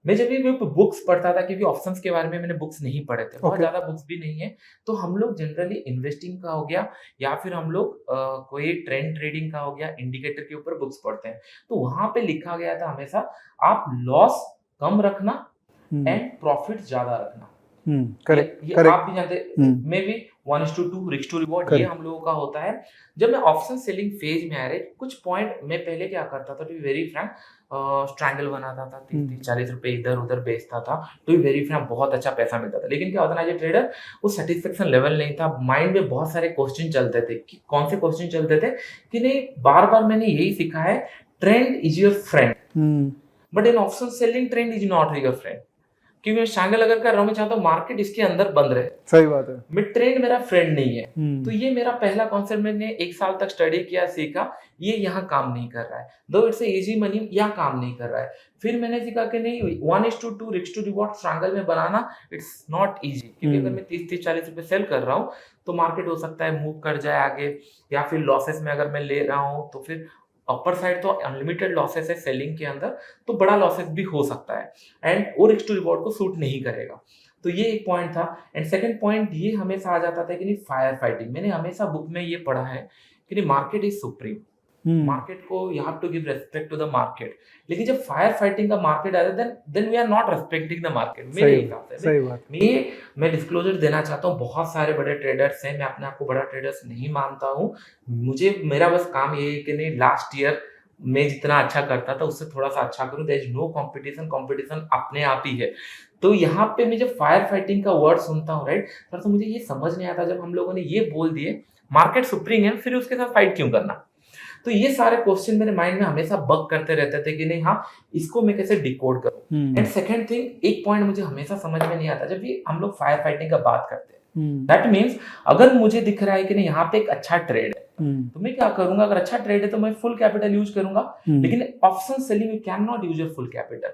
मैं जब भी बुक्स पढ़ता था क्योंकि ऑप्शंस के बारे में मैंने बुक्स नहीं पढ़े थे, बहुत ज्यादा बुक्स भी नहीं है, तो हम लोग जनरली इन्वेस्टिंग का हो गया या फिर हम लोग कोई ट्रेंड ट्रेडिंग का हो गया इंडिकेटर के ऊपर बुक्स पढ़ते हैं. तो वहां पे लिखा गया था हमेशा आप लॉस कम रखना एंड प्रॉफिट ज्यादा रखना. करेक्ट. आप भी जानते maybe 1:2 risk to reward ये हम लोगों का होता है. जब मैं ऑप्शन सेलिंग फेज में आ रहे कुछ पॉइंट मैं पहले क्या करता था to be very frank, strangle बनाता था 30-40 रुपए इधर उधर बेचता था. टू बी वेरी फ्रैंक बहुत अच्छा पैसा मिलता था. लेकिन क्या होता ना एज ए ट्रेडर वो सेटिस्फेक्शन लेवल नहीं था. माइंड में बहुत सारे क्वेश्चन चलते थे कि कौन से क्वेश्चन चलते थे कि नहीं बार बार मैंने यही सीखा है trend is your friend but in option selling trend is not your friend. क्योंकि मैं स्ट्रैंगल अगर कर रहा हूँ मैं चाहता हूँ मार्केट इसके अंदर बंद रहे. सही बात है. मैं ट्रेंड मेरा फ्रेंड नहीं है. तो ये मेरा पहला कॉन्सेप्ट मैंने 1 साल तक स्टडी किया सीखा, ये यहाँ काम नहीं कर रहा है. दो इट्स इजी मनी यहाँ काम नहीं कर रहा है. फिर मैंने सीखा कि नहीं 1:2 रिस्क टू रिवॉर्ड स्ट्रैंगल में बनाना इट्स नॉट इजी. क्योंकि अगर मैं 30-40 रुपए सेल कर रहा हूँ तो मार्केट हो सकता है मूव कर जाए आगे, या फिर लॉसेस में अगर मैं ले रहा हूँ तो फिर अपर साइड तो अनलिमिटेड लॉसेस है सेलिंग के अंदर, तो बड़ा लॉसेस भी हो सकता है एंड वो रिस्क टू रिवॉर्ड को सूट नहीं करेगा. तो ये एक पॉइंट था. एंड सेकंड पॉइंट ये हमेशा आ जाता था कि नहीं फायर फाइटिंग. मैंने हमेशा बुक में ये पढ़ा है कि नहीं मार्केट इज सुप्रीम. मार्केट को you have to give respect to the market. लेकिन जब फायर फाइटिंग का मार्केट आता है then we are not respecting the market. मेरे हिसाब से सही बात. मैं डिस्क्लोजर देना चाहता हूँ. बहुत सारे बड़े ट्रेडर्स हैं, मैं अपने आप को बड़ा ट्रेडर्स नहीं मानता हूँ. मेरा बस काम ये है कि नहीं लास्ट ईयर मैं जितना अच्छा करता था उससे थोड़ा सा अच्छा करूं. देयर इज नो कंपटीशन अपने आप ही है. तो यहाँ पे मैं जब फायर फाइटिंग का वर्ड सुनता हूँ राइट, तो मुझे ये समझ नहीं आता जब हम लोगों ने ये बोल दिए मार्केट सुप्रीम है फिर उसके साथ फाइट क्यों करना. तो ये सारे क्वेश्चन मेरे माइंड में हमेशा बग करते रहते थे कि नहीं हाँ इसको मैं कैसे डिकोड करूँ. एंड सेकंड थिंग, एक पॉइंट मुझे हमेशा समझ में नहीं आता जब भी हम लोग फायर फाइटिंग का बात करते हैं. दैट मीन्स अगर मुझे दिख रहा है कि नहीं यहाँ पे एक अच्छा ट्रेड है तो मैं क्या करूंगा, अगर अच्छा ट्रेड है तो मैं फुल कैपिटल यूज करूंगा, लेकिन option selling you can not use your full capital.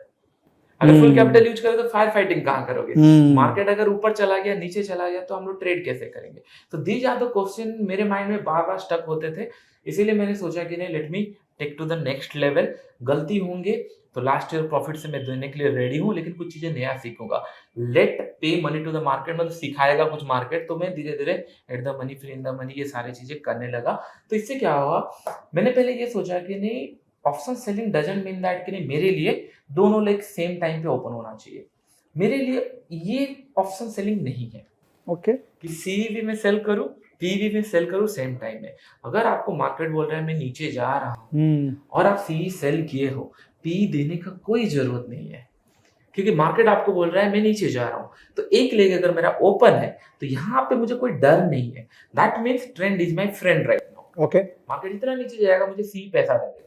अगर फुल कैपिटल यूज करोगे तो फायर फाइटिंग कहाँ करोगे? मार्केट अगर ऊपर चला गया, नीचे चला गया, तो हम लोग ट्रेड कैसे करेंगे? तो दीज आर द क्वेश्चन मेरे माइंड में बार बार स्टक होते थे, इसीलिए मैंने सोचा कि नहीं, let me take to the next level. गलती होंगे तो लास्ट ईयर प्रॉफिट से मैं देने के लिए रेडी हूँ, लेकिन कुछ चीजें नया सीखूंगा। लेट पे मनी टू द मार्केट, मतलब सिखाएगा कुछ मार्केट, तो मैं धीरे धीरे at the money, free in the money, ये सारी चीजें करने लगा। तो इससे क्या हुआ, मैंने पहले ये सोचा कि नहीं, option selling doesn't mean that कि नहीं मेरे लिए दोनों लेग सेम टाइम पे ओपन होना चाहिए। मेरे लिए ये ऑप्शन सेलिंग नहीं है ओके कि सीईवी में सेल करूं, पीवी में सेल करूं सेम टाइम में। अगर आपको मार्केट बोल रहा है मैं नीचे जा रहा हूं और आप सी सेल किए हो, पी देने का कोई जरूरत नहीं है, क्योंकि मार्केट आपको बोल रहा है मैं नीचे जा रहा हूं। तो एक लेग अगर मेरा ओपन है तो यहाँ पे मुझे कोई डर नहीं है। That means trend is my friend right now. Okay market इतना नीचे जाएगा, मुझे सी पैसा देगा।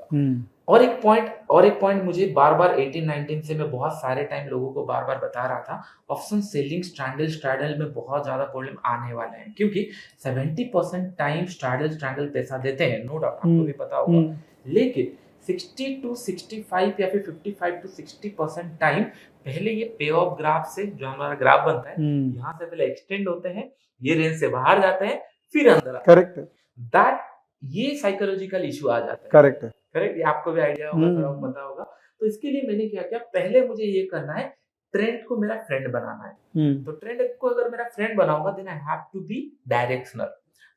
और एक पॉइंट मुझे बार बार 18-19 से मैं बहुत सारे टाइम लोगों को बार बार बता रहा था, ऑप्शन सेलिंग स्ट्रैडल में बहुत ज्यादा प्रॉब्लम आने वाले हैं, क्योंकि 70% टाइम स्ट्रैडल पैसा देते हैं, नो डाउट, आपको भी पता होगा। लेकिन 60 to 65 या फिर 55 to 60% टाइम पहले ये पे ऑफ ग्राफ से, जो हमारा ग्राफ बनता है, यहाँ से पहले एक्सटेंड होते हैं, ये रेंज से बाहर जाते हैं, फिर अंदर आते हैं। करेक्ट दैट ये साइकोलॉजिकल इशू आ जाता है। करेक्ट ये आपको भी आइडिया होगा, थोड़ा पता होगा। तो इसके लिए मैंने क्या किया, पहले मुझे ये करना है, ट्रेंड को मेरा फ्रेंड बनाना है। तो ट्रेंड को अगर मेरा फ्रेंड बनाऊंगा, then I have to be directional.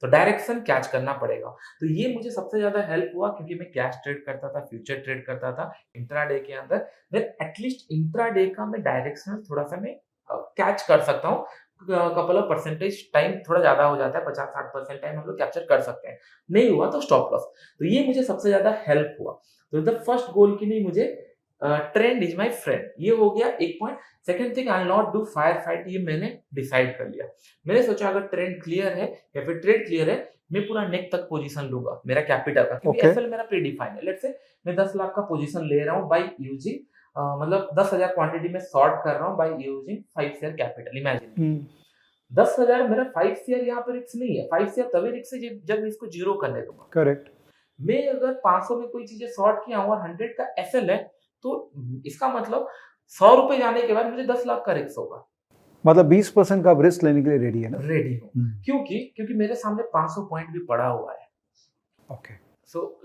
तो डायरेक्शन कैच करना पड़ेगा। तो ये मुझे सबसे ज्यादा हेल्प हुआ, क्योंकि मैं कैश ट्रेड करता था, फ्यूचर ट्रेड करता था इंट्राडे के अंदर। देन एटलीस्ट इंट्राडे का मैं डायरेक्शनल थोड़ा सा मैं कैच कर सकता हूँ। कपल ऑफ परसेंटेज टाइम थोड़ा ज्यादा हो जाता है, 50-60% टाइम हम लोग कैप्चर कर सकते हैं। नहीं हुआ तो स्टॉप लॉस। तो ये मुझे सबसे ज्यादा हेल्प हुआ। तो द फर्स्ट गोल की नहीं, मुझे ट्रेंड इज माय फ्रेंड, ये हो गया एक point. Second thing, I not do fire fight, ये मैंने डिसाइड कर लिया। मैंने सोचा अगर ट्रेंड क्लियर है या फिर ट्रेड क्लियर है, मैं पूरा नेक तक पोजीशन लूंगा मेरा कैपिटल का, क्योंकि एसएल मेरा प्रीडिफाइंड है। लेट्स से मैं 10 लाख का पोजीशन ले रहा हूँ बाय यूजिंग, मतलब 10,000 क्वांटिटी में शॉर्ट कर रहा हूँ by using 5 share capital. Imagine 10,000 मेरा 5 शेयर यहाँ पर रिस्क नहीं है। 5 शेयर तभी रिस्क है जब मैं इसको जीरो करने दूंगा। करेक्ट। मैं अगर 500 में कोई चीजें शॉर्ट किया हूँ और 100 का एसएल है, तो इसका मतलब 100 रुपए जाने के बाद मुझे 10 लाख का रिस्क होगा। मतलब 20% का रिस्क लेने के लिए रेडी है ना? रेडी हूँ, क्योंकि मेरे सामने 500 पॉइंट भी पड़ा हुआ है। ओके। सो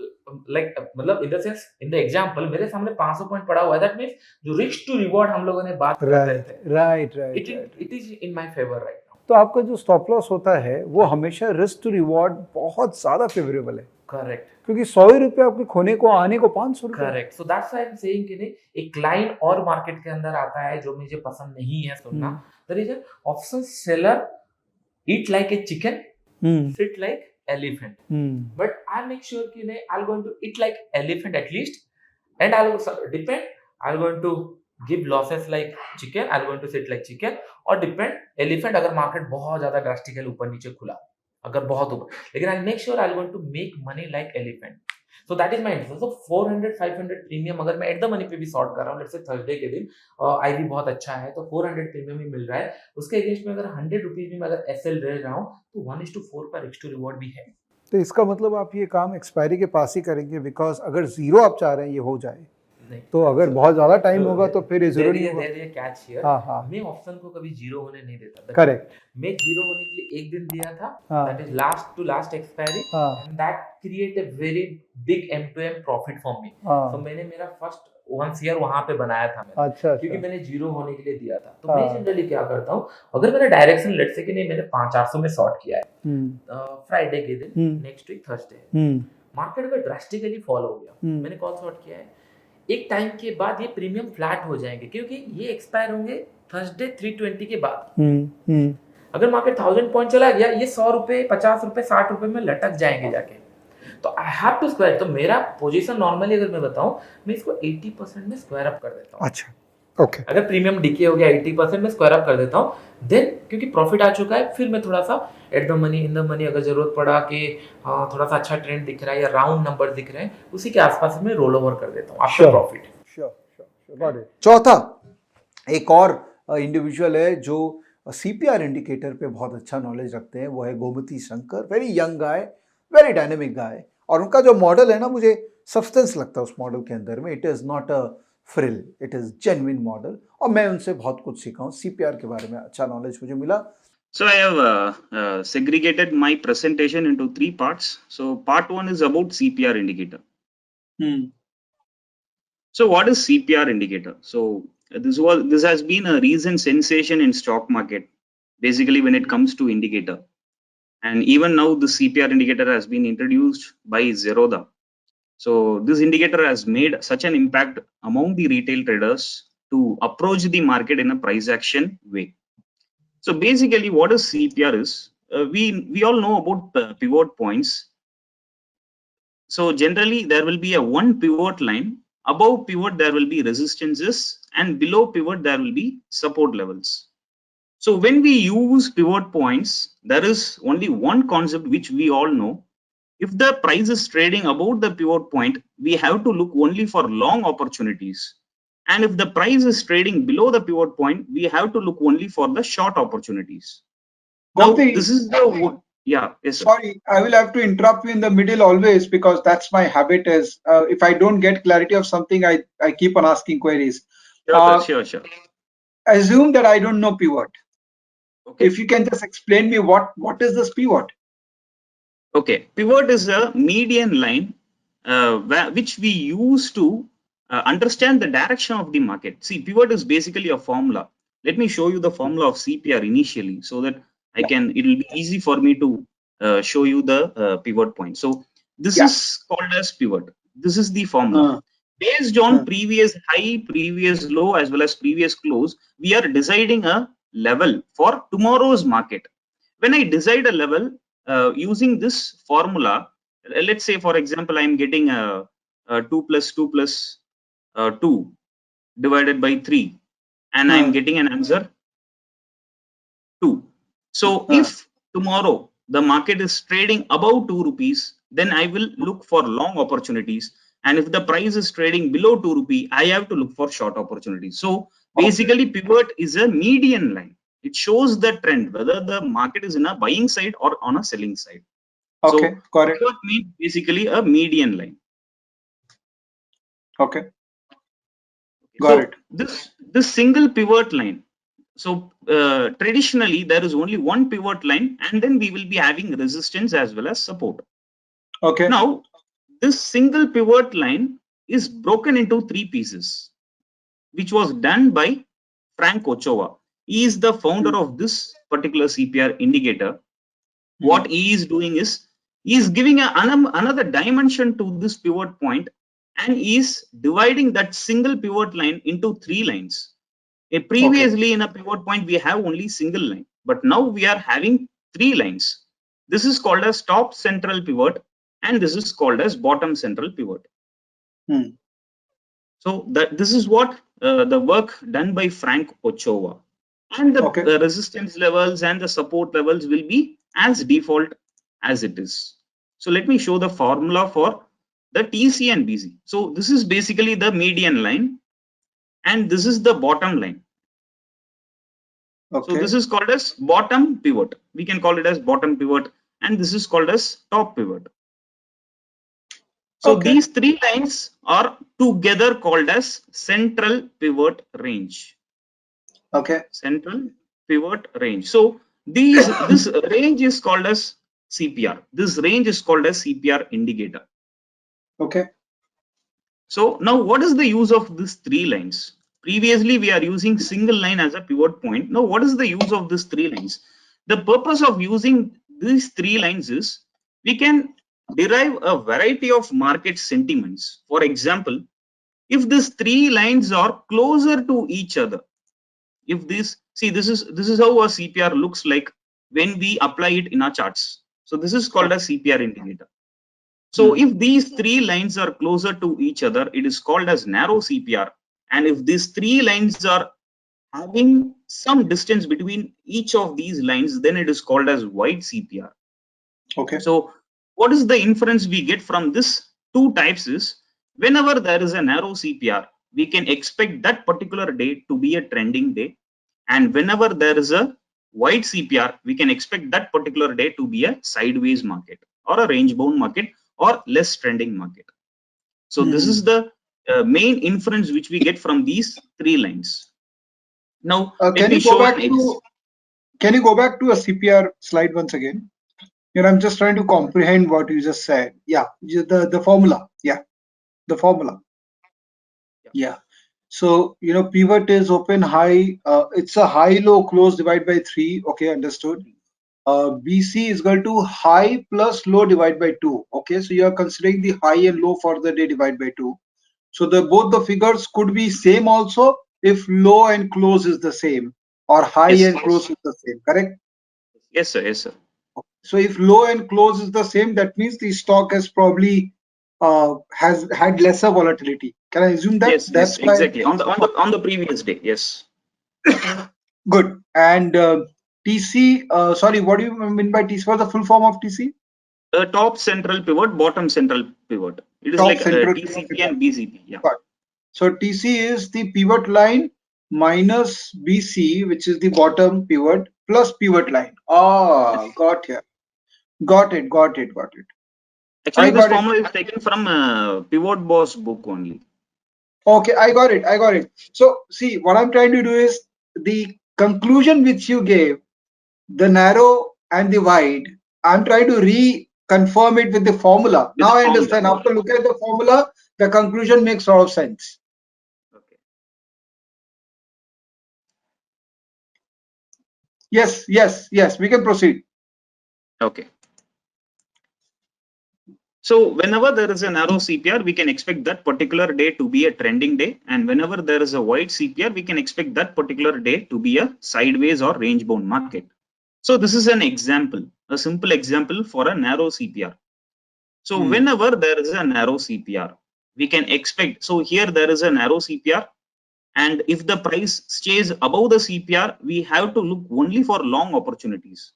लाइक मतलब in the sense, in the example, मेरे सामने 500 पॉइंट पड़ा हुआ है। दैट मींस जो रिस्क टू रिवॉर्ड हम लोगों ने बात कर रहे थे, right, it is in my favour right now. तो आपका जो स्टॉप लॉस होता है वो हमेशा रिस्क टू रिवॉर्ड बहुत ज्यादा फेवरेबल है। करेक्ट, क्योंकि 100 रुपए आपके खोने को आने को 500 रुपए। Correct. So that's why I am saying कि नहीं, एक लाइन और मार्केट के अंदर आता है जो मुझे पसंद नहीं है सुनना। That is option seller eat like a chicken, sit like elephant, but I make sure कि नहीं, I'll going to eat like elephant at least, and I'll going to give losses like chicken, I'll going to sit like chicken, और depend elephant अगर market बहुत ज्यादा drastical ऊपर नीचे खुला, अगर बहुत ऊपर, लेकिन I'll make sure I'll going to make money like elephant. So that is my interest. So 400-500 premium अगर मैं एट द मनी पे भी शॉर्ट कर रहा हूँ, लेट्स से थर्सडे के दिन आईवी बहुत अच्छा है तो 400 प्रीमियम ही मिल रहा है, उसके अगेंस्ट में अगर 100 रुपीज में अगर एसएल ले रहा हूँ तो 1:4 का रिस्क टू रिवॉर्ड भी है। तो इसका मतलब आप ये काम एक्सपायरी के पास ही करेंगे, बिकॉज अगर जीरो आप चाह रहे हैं ये हो जाए, तो अगर बहुत ज्यादा टाइम होगा तो फिर ये जरूरी होगा। कैच हियर, मैं ऑप्शन को कभी जीरो होने नहीं देता। करेक्ट। मैं जीरो होने के लिए एक दिन दिया था, that is last to last expiry, and that create a very big M2M profit for me. तो मैंने मेरा फर्स्ट 1 ईयर वहां पे बनाया था मैंने, अच्छा, क्योंकि मैंने जीरो होने के लिए दिया था। तो मैं जनरली क्या करता हूँ, अगर मेरा डायरेक्शन लेट्स से कि नहीं मैंने 500 में शॉर्ट किया है फ्राइडे के दिन, नेक्स्ट वीक थर्सडे मार्केट में ड्रास्टिकली फॉल हो गया, मैंने कॉल शॉर्ट किया है, एक टाइम के बाद ये प्रीमियम फ्लैट हो जाएंगे, क्योंकि ये एक्सपायर होंगे थर्सडे 320 के बाद। अगर मार्केट 1000 पॉइंट चला गया, ये 100 रुपए, 50 रुपए, 60 रुपए में लटक जाएंगे जाके। तो आई हैव टू स्क्वायर। तो मेरा पोजीशन नॉर्मली अगर मैं बताऊं, मैं इसको 80% में स्क्वायर अप कर देता हूं। अच्छा, ओके। अगर प्रीमियम डीके हो गया 80% में स्क्वायर अप कर देता हूं, देन क्योंकि प्रॉफिट आ चुका है, फिर मैं थोड़ा सा at the money, in the money, अगर जरूरत पड़ा कि थोड़ा सा अच्छा ट्रेंड दिख रहा है या राउंड नंबर दिख रहे हैं, उसी के आसपास में रोल ओवर कर देता हूं आफ्टर प्रॉफिट। श्योर। चौथा एक और इंडिविजुअल है जो सीपीआर इंडिकेटर पे बहुत अच्छा नॉलेज रखते हैं, वो है Gomti Shankar. Very young guy, very dynamic guy, और उनका जो मॉडल है ना, मुझे सब्सटेंस लगता है उस मॉडल के अंदर में. It is not a frill, it is genuine model, और मैं उनसे बहुत कुछ सीखा हूँ. CPR के बारे में अच्छा नॉलेज मुझे मिला. So I have segregated my presentation into 3 parts. So part 1 is about CPR indicator. So what is CPR indicator? So this has been a recent sensation in stock market, basically when it comes to indicator. And even now the CPR indicator has been introduced by Zerodha. So this indicator has made such an impact among the retail traders to approach the market in a price action way. So basically what is CPR is, we all know about pivot points. So generally there will be a one pivot line. Above pivot there will be resistances, and below pivot there will be support levels. So when we use pivot points, there is only one concept which we all know. If the price is trading above the pivot point, we have to look only for long opportunities. And if the price is trading below the pivot point, we have to look only for the short opportunities. Now, this is the one. Yeah, yes, sir. Sorry, I will have to interrupt you in the middle always, because that's my habit. Is if I don't get clarity of something, I keep on asking queries. Sure. Assume that I don't know pivot. Okay. If you can just explain me what is this pivot? Okay, pivot is a median line which we use to understand the direction of the market. See, pivot is basically a formula. Let me show you the formula of CPR initially, so that it will be easy for me to show you the pivot point. So this is called as pivot. This is the formula. Based on previous high, previous low, as well as previous close, we are deciding a level for tomorrow's market. When I decide a level using this formula, let's say for example I am getting a 2 plus 2 plus 2 divided by 3, and I am getting an answer 2. So if tomorrow the market is trading above 2 rupees, then I will look for long opportunities, and if the price is trading below 2 rupee, I have to look for short opportunities. So basically pivot is a median line. It shows the trend, whether the market is in a buying side or on a selling side. Okay, so got it. pivot means basically a median line. Okay, got it. This single pivot line. So traditionally there is only one pivot line, and then we will be having resistance as well as support. Okay. Now this single pivot line is broken into 3 pieces, which was done by Frank Ochoa. He is the founder of this particular CPR indicator. What he is doing is, he is giving another dimension to this pivot point, and he is dividing that single pivot line into 3 lines. Previously in a pivot point we have only single line, but now we are having 3 lines. This is called as top central pivot, and this is called as bottom central pivot. So this is what the work done by Frank Ochoa, and the resistance levels and the support levels will be as default as it is. So let me show the formula for the TC and BC. So this is basically the median line, and this is the bottom line. So this is called as bottom pivot. We can call it as bottom pivot, and this is called as top pivot. So these 3 lines are together called as central pivot range. Okay. Central pivot range. So this range is called as CPR. This range is called as CPR indicator. Okay. So now what is the use of these 3 lines? Previously we are using single line as a pivot point. Now what is the use of these 3 lines? The purpose of using these 3 lines is, we can derive a variety of market sentiments. For example, if these 3 lines are closer to each other, if this is how a CPR looks like when we apply it in our charts. So this is called a CPR indicator. So if these 3 lines are closer to each other, it is called as narrow CPR. And if these 3 lines are having some distance between each of these lines, then it is called as wide CPR. Okay. So what is the inference we get from this 2 types is, whenever there is a narrow CPR, we can expect that particular day to be a trending day, and whenever there is a wide CPR, we can expect that particular day to be a sideways market or a range bound market or less trending market. So this is the main inference which we get from these three lines. Now Can you go back to a CPR slide once again? I'm just trying to comprehend what you just said. Yeah, the formula. Yeah, the formula. Yeah. So pivot is open high. It's a high low close divided by 3. Okay, understood. BC is equal to high plus low divided by 2. Okay, so you are considering the high and low for the day divided by 2. So both the figures could be same also if low and close is the same, or high and close is the same. Correct? Yes, sir. Yes, sir. So if low and close is the same, that means the stock has probably has had lesser volatility. Can I assume that? Yes, That's yes, exactly. On the previous day, yes. Good. And TC, sorry, what do you mean by TC? What's the full form of TC? Top central pivot, bottom central pivot. It is Top like central TCP pivot. and BCP. Yeah. So TC is the pivot line minus BC, which is the bottom pivot, plus pivot line. Ah, got here. Got it. Actually, this formula is taken from Pivot Boss book only. Okay, I got it. So see, what I'm trying to do is the conclusion which you gave, the narrow and the wide, I'm trying to reconfirm it with the formula. Now I understand. After looking at the formula, the conclusion makes a lot of sense. Okay. Yes, we can proceed. Okay. So whenever there is a narrow CPR, we can expect that particular day to be a trending day. And whenever there is a wide CPR, we can expect that particular day to be a sideways or range bound market. So this is an example, a simple example for a narrow CPR. So whenever there is a narrow CPR, we can expect, so here there is a narrow CPR, and if the price stays above the CPR, we have to look only for long opportunities.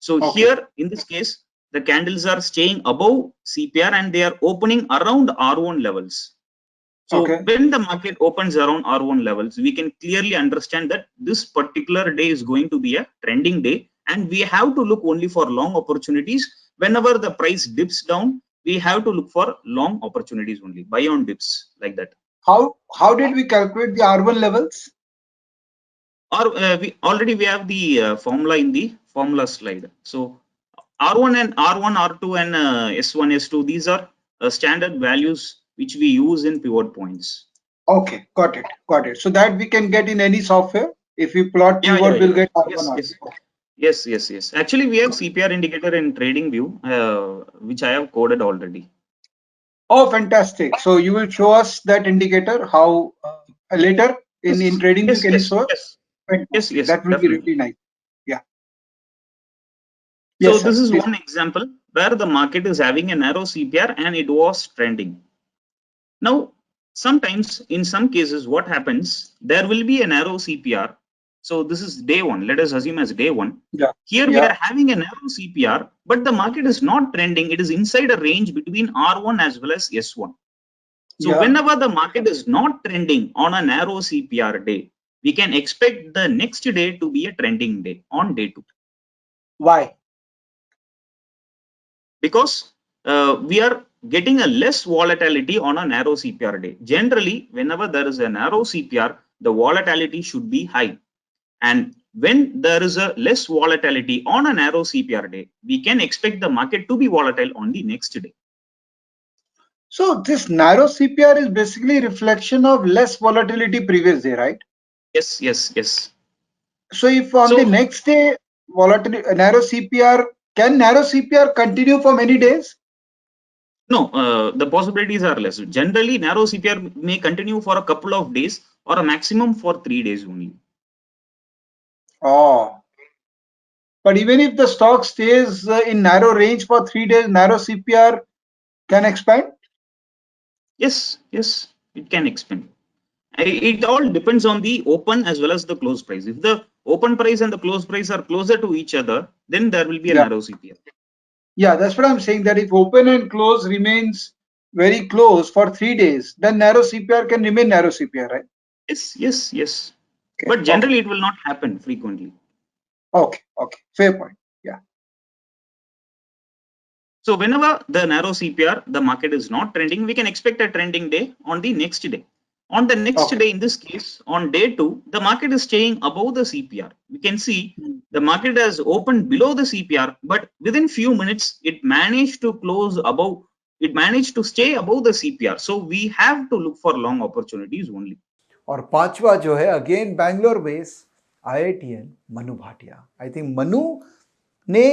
So here in this case, the candles are staying above CPR and they are opening around R1 levels. So when the market opens around R1 levels, we can clearly understand that this particular day is going to be a trending day, and we have to look only for long opportunities. Whenever the price dips down, we have to look for long opportunities only, buy on dips, like that. How did we calculate the R1 levels? Or we have the formula in the formula slide. So R1 and R2 and S1, S2, these are standard values which we use in pivot points. Okay, got it. So that we can get in any software. If we plot pivot, we'll get R1. Yes. Actually, we have CPR indicator in TradingView, which I have coded already. Oh, fantastic. So you will show us that indicator how later in TradingView, can you show us? Yes. That will be really nice. Yeah. So this is one example where the market is having a narrow CPR and it was trending. Now, sometimes in some cases, what happens, there will be a narrow CPR. So this is day one. Let us assume as day one. Here we are having a narrow CPR, but the market is not trending. It is inside a range between R1 as well as S1. So whenever the market is not trending on a narrow CPR day, we can expect the next day to be a trending day on day 2. Why? Because we are getting a less volatility on a narrow CPR day. Generally, whenever there is a narrow CPR, the volatility should be high. And when there is a less volatility on a narrow CPR day, we can expect the market to be volatile on the next day. So this narrow CPR is basically a reflection of less volatility previous day, right? Yes. So if on the next day volatility narrow CPR, can narrow CPR continue for many days? No, the possibilities are less. Generally, narrow CPR may continue for a couple of days or a maximum for 3 days only. Oh, but even if the stock stays in narrow range for 3 days, narrow CPR can expand? Yes, it can expand. It all depends on the open as well as the close price. If the open price and the close price are closer to each other, then there will be a narrow CPR. Yeah, that's what I'm saying, that if open and close remains very close for 3 days, then narrow CPR can remain narrow CPR, right? Yes. Okay. But generally it will not happen frequently. Okay. Fair point. Yeah. So whenever the narrow CPR, the market is not trending, we can expect a trending day on the next day. On the next day, in this case, on day 2, the market is staying above the CPR. We can see the market has opened below the CPR, but within few minutes, it managed to close above. It managed to stay above the CPR. So we have to look for long opportunities only. और पांचवा जो है again Bangalore base IITN Manu Bhatia. I think Manu ने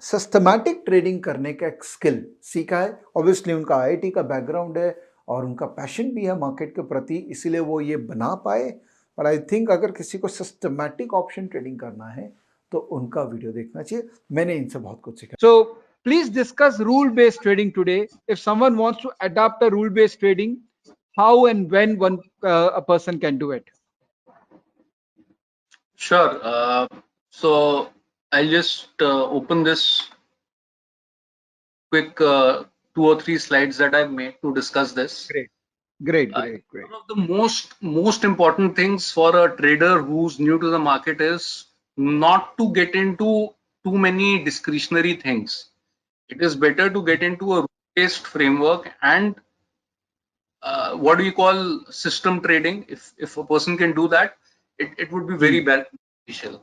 systematic trading करने का एक skill सीखा है. ऑब्वियसली उनका IIT का बैकग्राउंड है और उनका पैशन भी है मार्केट के प्रति, इसीलिए वो ये बना पाए. पर आई थिंक अगर किसी को सिस्टमैटिक ऑप्शन ट्रेडिंग करना है तो उनका वीडियो देखना चाहिए. मैंने इनसे बहुत कुछ सीखा. So please discuss rule-based trading today. If someone wants to adopt a rule-based trading, how and when a person can do it? Sure. So I'll just open this quick 2 or 3 slides that I've made to discuss this. Great. One of the most important things for a trader who's new to the market is not to get into too many discretionary things. It is better to get into a rule-based framework and what do you call system trading. If a person can do that, it would be very beneficial.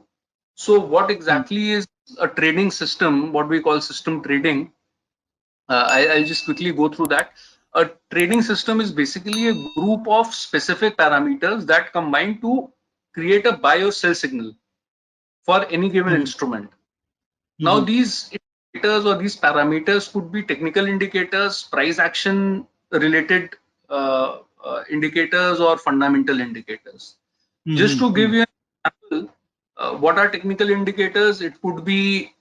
So what exactly is a trading system, what we call system trading? I'll just quickly go through that. A trading system is basically a group of specific parameters that combine to create a buy or sell signal for any given instrument. Now these indicators or these parameters could be technical indicators, price action related indicators, or fundamental indicators. Just to give you an example, what are technical indicators? It could be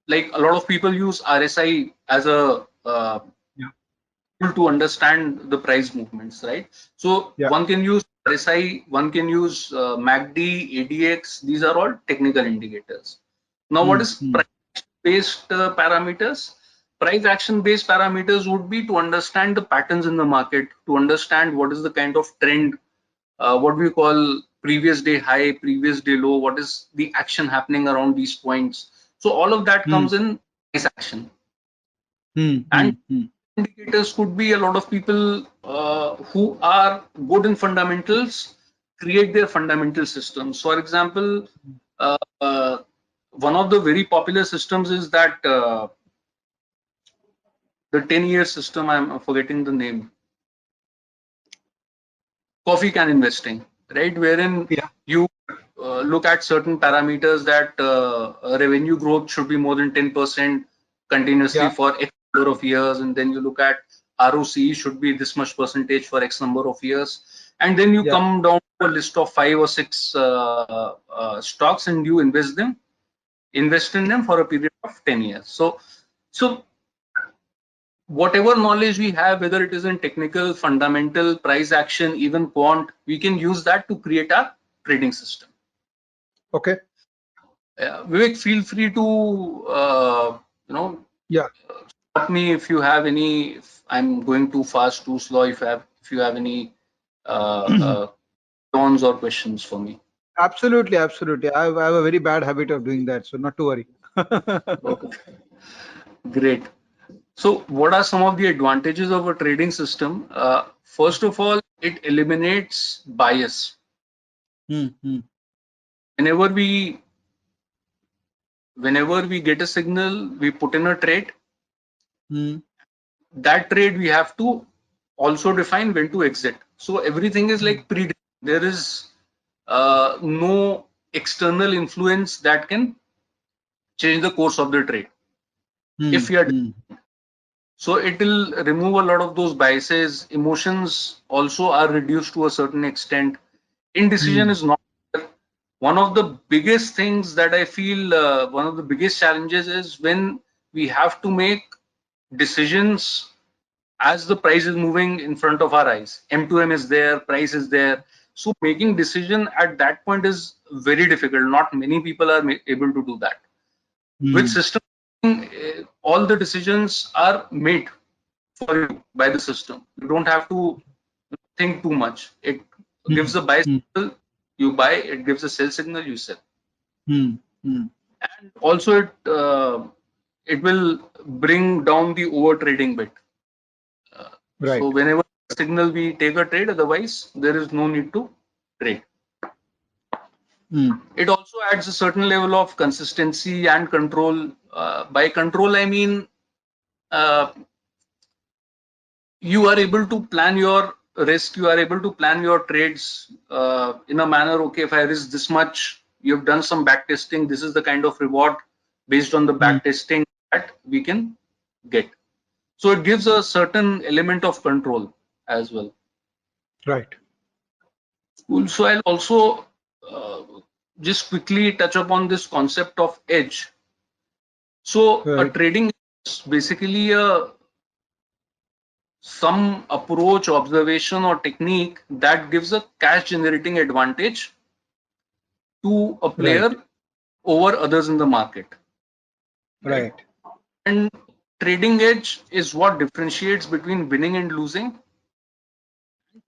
like a lot of people use RSI as a tool to understand the price movements, right? So one can use RSI, one can use MACD, ADX. These are all technical indicators. Now, what is price-based parameters? Price action-based parameters would be to understand the patterns in the market, to understand what is the kind of trend, what we call previous day high, previous day low, what is the action happening around these points. So all of that comes in price action. And indicators could be a lot of people who are good in fundamentals create their fundamental systems. For example, one of the very popular systems is that the 10-year system, I'm forgetting the name, coffee can investing, right? Wherein you look at certain parameters that revenue growth should be more than 10% continuously for X number of years, and then you look at ROC should be this much percentage for X number of years, and then you come down to a list of 5 or 6 stocks and you invest in them for a period of 10 years. So whatever knowledge we have, whether it is in technical, fundamental, price action, even quant, we can use that to create a trading system. Okay. Vivek, feel free to stop me if you have any. If I'm going too fast, too slow. If you have any tones or questions for me. Absolutely. I have a very bad habit of doing that, so not to worry. Okay. Great. So what are some of the advantages of a trading system? First of all, it eliminates bias. Whenever we get a signal, we put in a trade. That trade we have to also define when to exit. So everything is like pre-defined. There is no external influence that can change the course of the trade. If we are so it will remove a lot of those biases. Emotions also are reduced to a certain extent. Indecision is not. One of the biggest things that I feel, one of the biggest challenges is when we have to make decisions as the price is moving in front of our eyes. M2M is there, price is there. So making decision at that point is very difficult. Not many people are able to do that. With system, all the decisions are made for you by the system. You don't have to think too much. It gives a buy signal, you buy. It gives a sell signal, you sell. And also it will bring down the over trading bit. Right. So whenever signal we take a trade, otherwise there is no need to trade. It also adds a certain level of consistency and control. By control, I mean you are able to plan your risk, you are able to plan your trades in a manner, okay, if I risk this much, you've done some back testing, this is the kind of reward based on the back testing that we can get. So it gives a certain element of control as well. Right. Cool. So I'll also just quickly touch upon this concept of edge. So a trading is basically some approach, observation, or technique that gives a cash generating advantage to a player over others in the market. Right. And trading edge is what differentiates between winning and losing,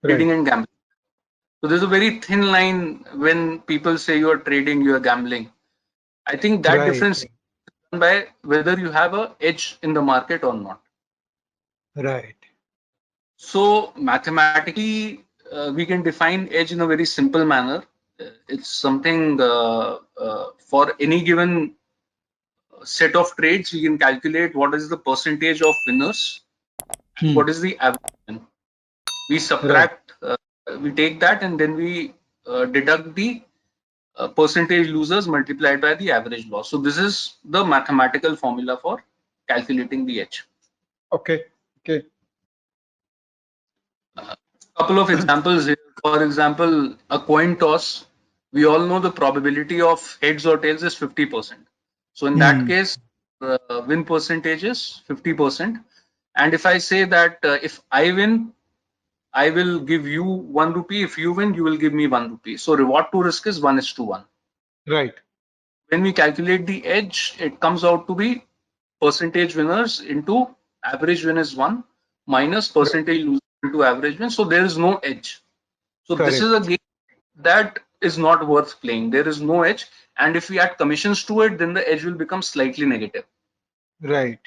trading and gambling. So there's a very thin line when people say you are trading, you are gambling. I think that difference is done by whether you have an edge in the market or not. Right. So mathematically, we can define edge in a very simple manner. It's something for any given set of trades, we can calculate what is the percentage of winners and what is the average. We subtract, we take that and then we deduct the percentage losers multiplied by the average loss. So this is the mathematical formula for calculating the edge. Okay. Okay. Couple of examples here. For example, a coin toss, we all know the probability of heads or tails is 50%. So in that case, win percentage is 50%. And if I say that if I win, I will give you 1 rupee. If you win, you will give me 1 rupee. So reward to risk is 1:1. Right. When we calculate the edge, it comes out to be percentage winners into average win is 1 minus percentage losers into average win. So there is no edge. So this is a game that is not worth playing. There is no edge. And if we add commissions to it, then the edge will become slightly negative. Right.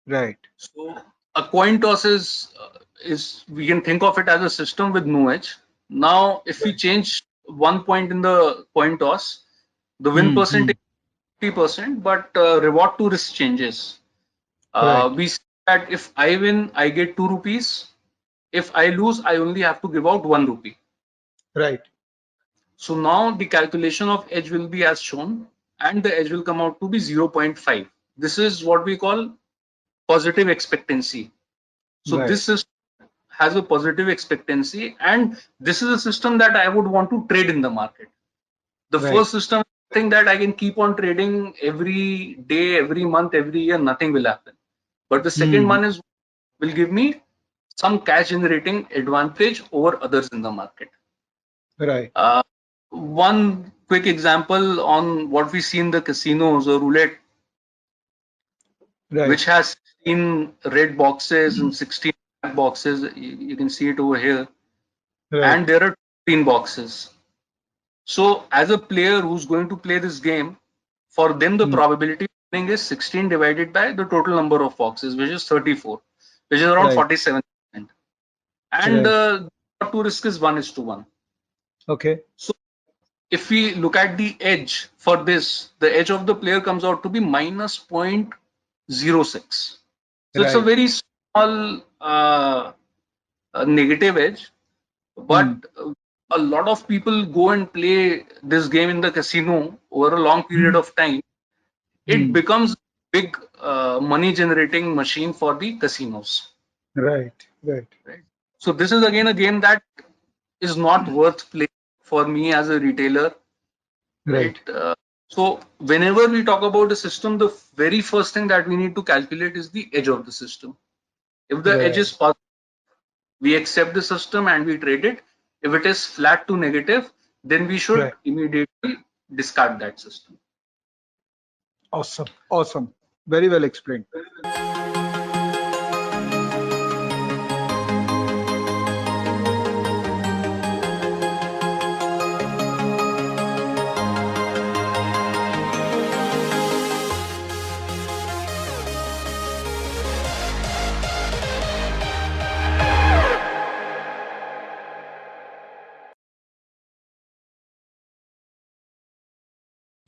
Right. So a coin toss is we can think of it as a system with no edge. Now, if we change 1 point in the coin toss, the win percentage is 50%, but reward to risk changes. We see that if I win, I get 2 rupees. If I lose, I only have to give out 1 rupee. Right. So now the calculation of edge will be as shown, and the edge will come out to be 0.5. This is what we call positive expectancy. So this system has a positive expectancy, and this is a system that I would want to trade in the market. The first system, I think that I can keep on trading every day, every month, every year, nothing will happen. But the second one will give me some cash generating advantage over others in the market. Right. One quick example on what we see in the casinos or roulette, which has 16 red boxes and 16 black boxes. You can see it over here. And there are 15 boxes. So as a player who's going to play this game, for them the probability of winning is 16 divided by the total number of boxes, which is 34, which is around 47%. And the to risk is 1:1. Okay. So if we look at the edge for this, the edge of the player comes out to be minus 0.06. So it's a very small negative edge, but a lot of people go and play this game in the casino over a long period of time. It becomes a big money generating machine for the casinos. Right. So this is again a game that is not worth playing for me as a retailer. Right. So whenever we talk about a system, the very first thing that we need to calculate is the edge of the system. If the edge is positive, we accept the system and we trade it. If it is flat to negative, then we should immediately discard that system. Awesome. Very well explained.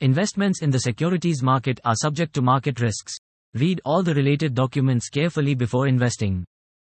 Investments in the securities market are subject to market risks. Read all the related documents carefully before investing.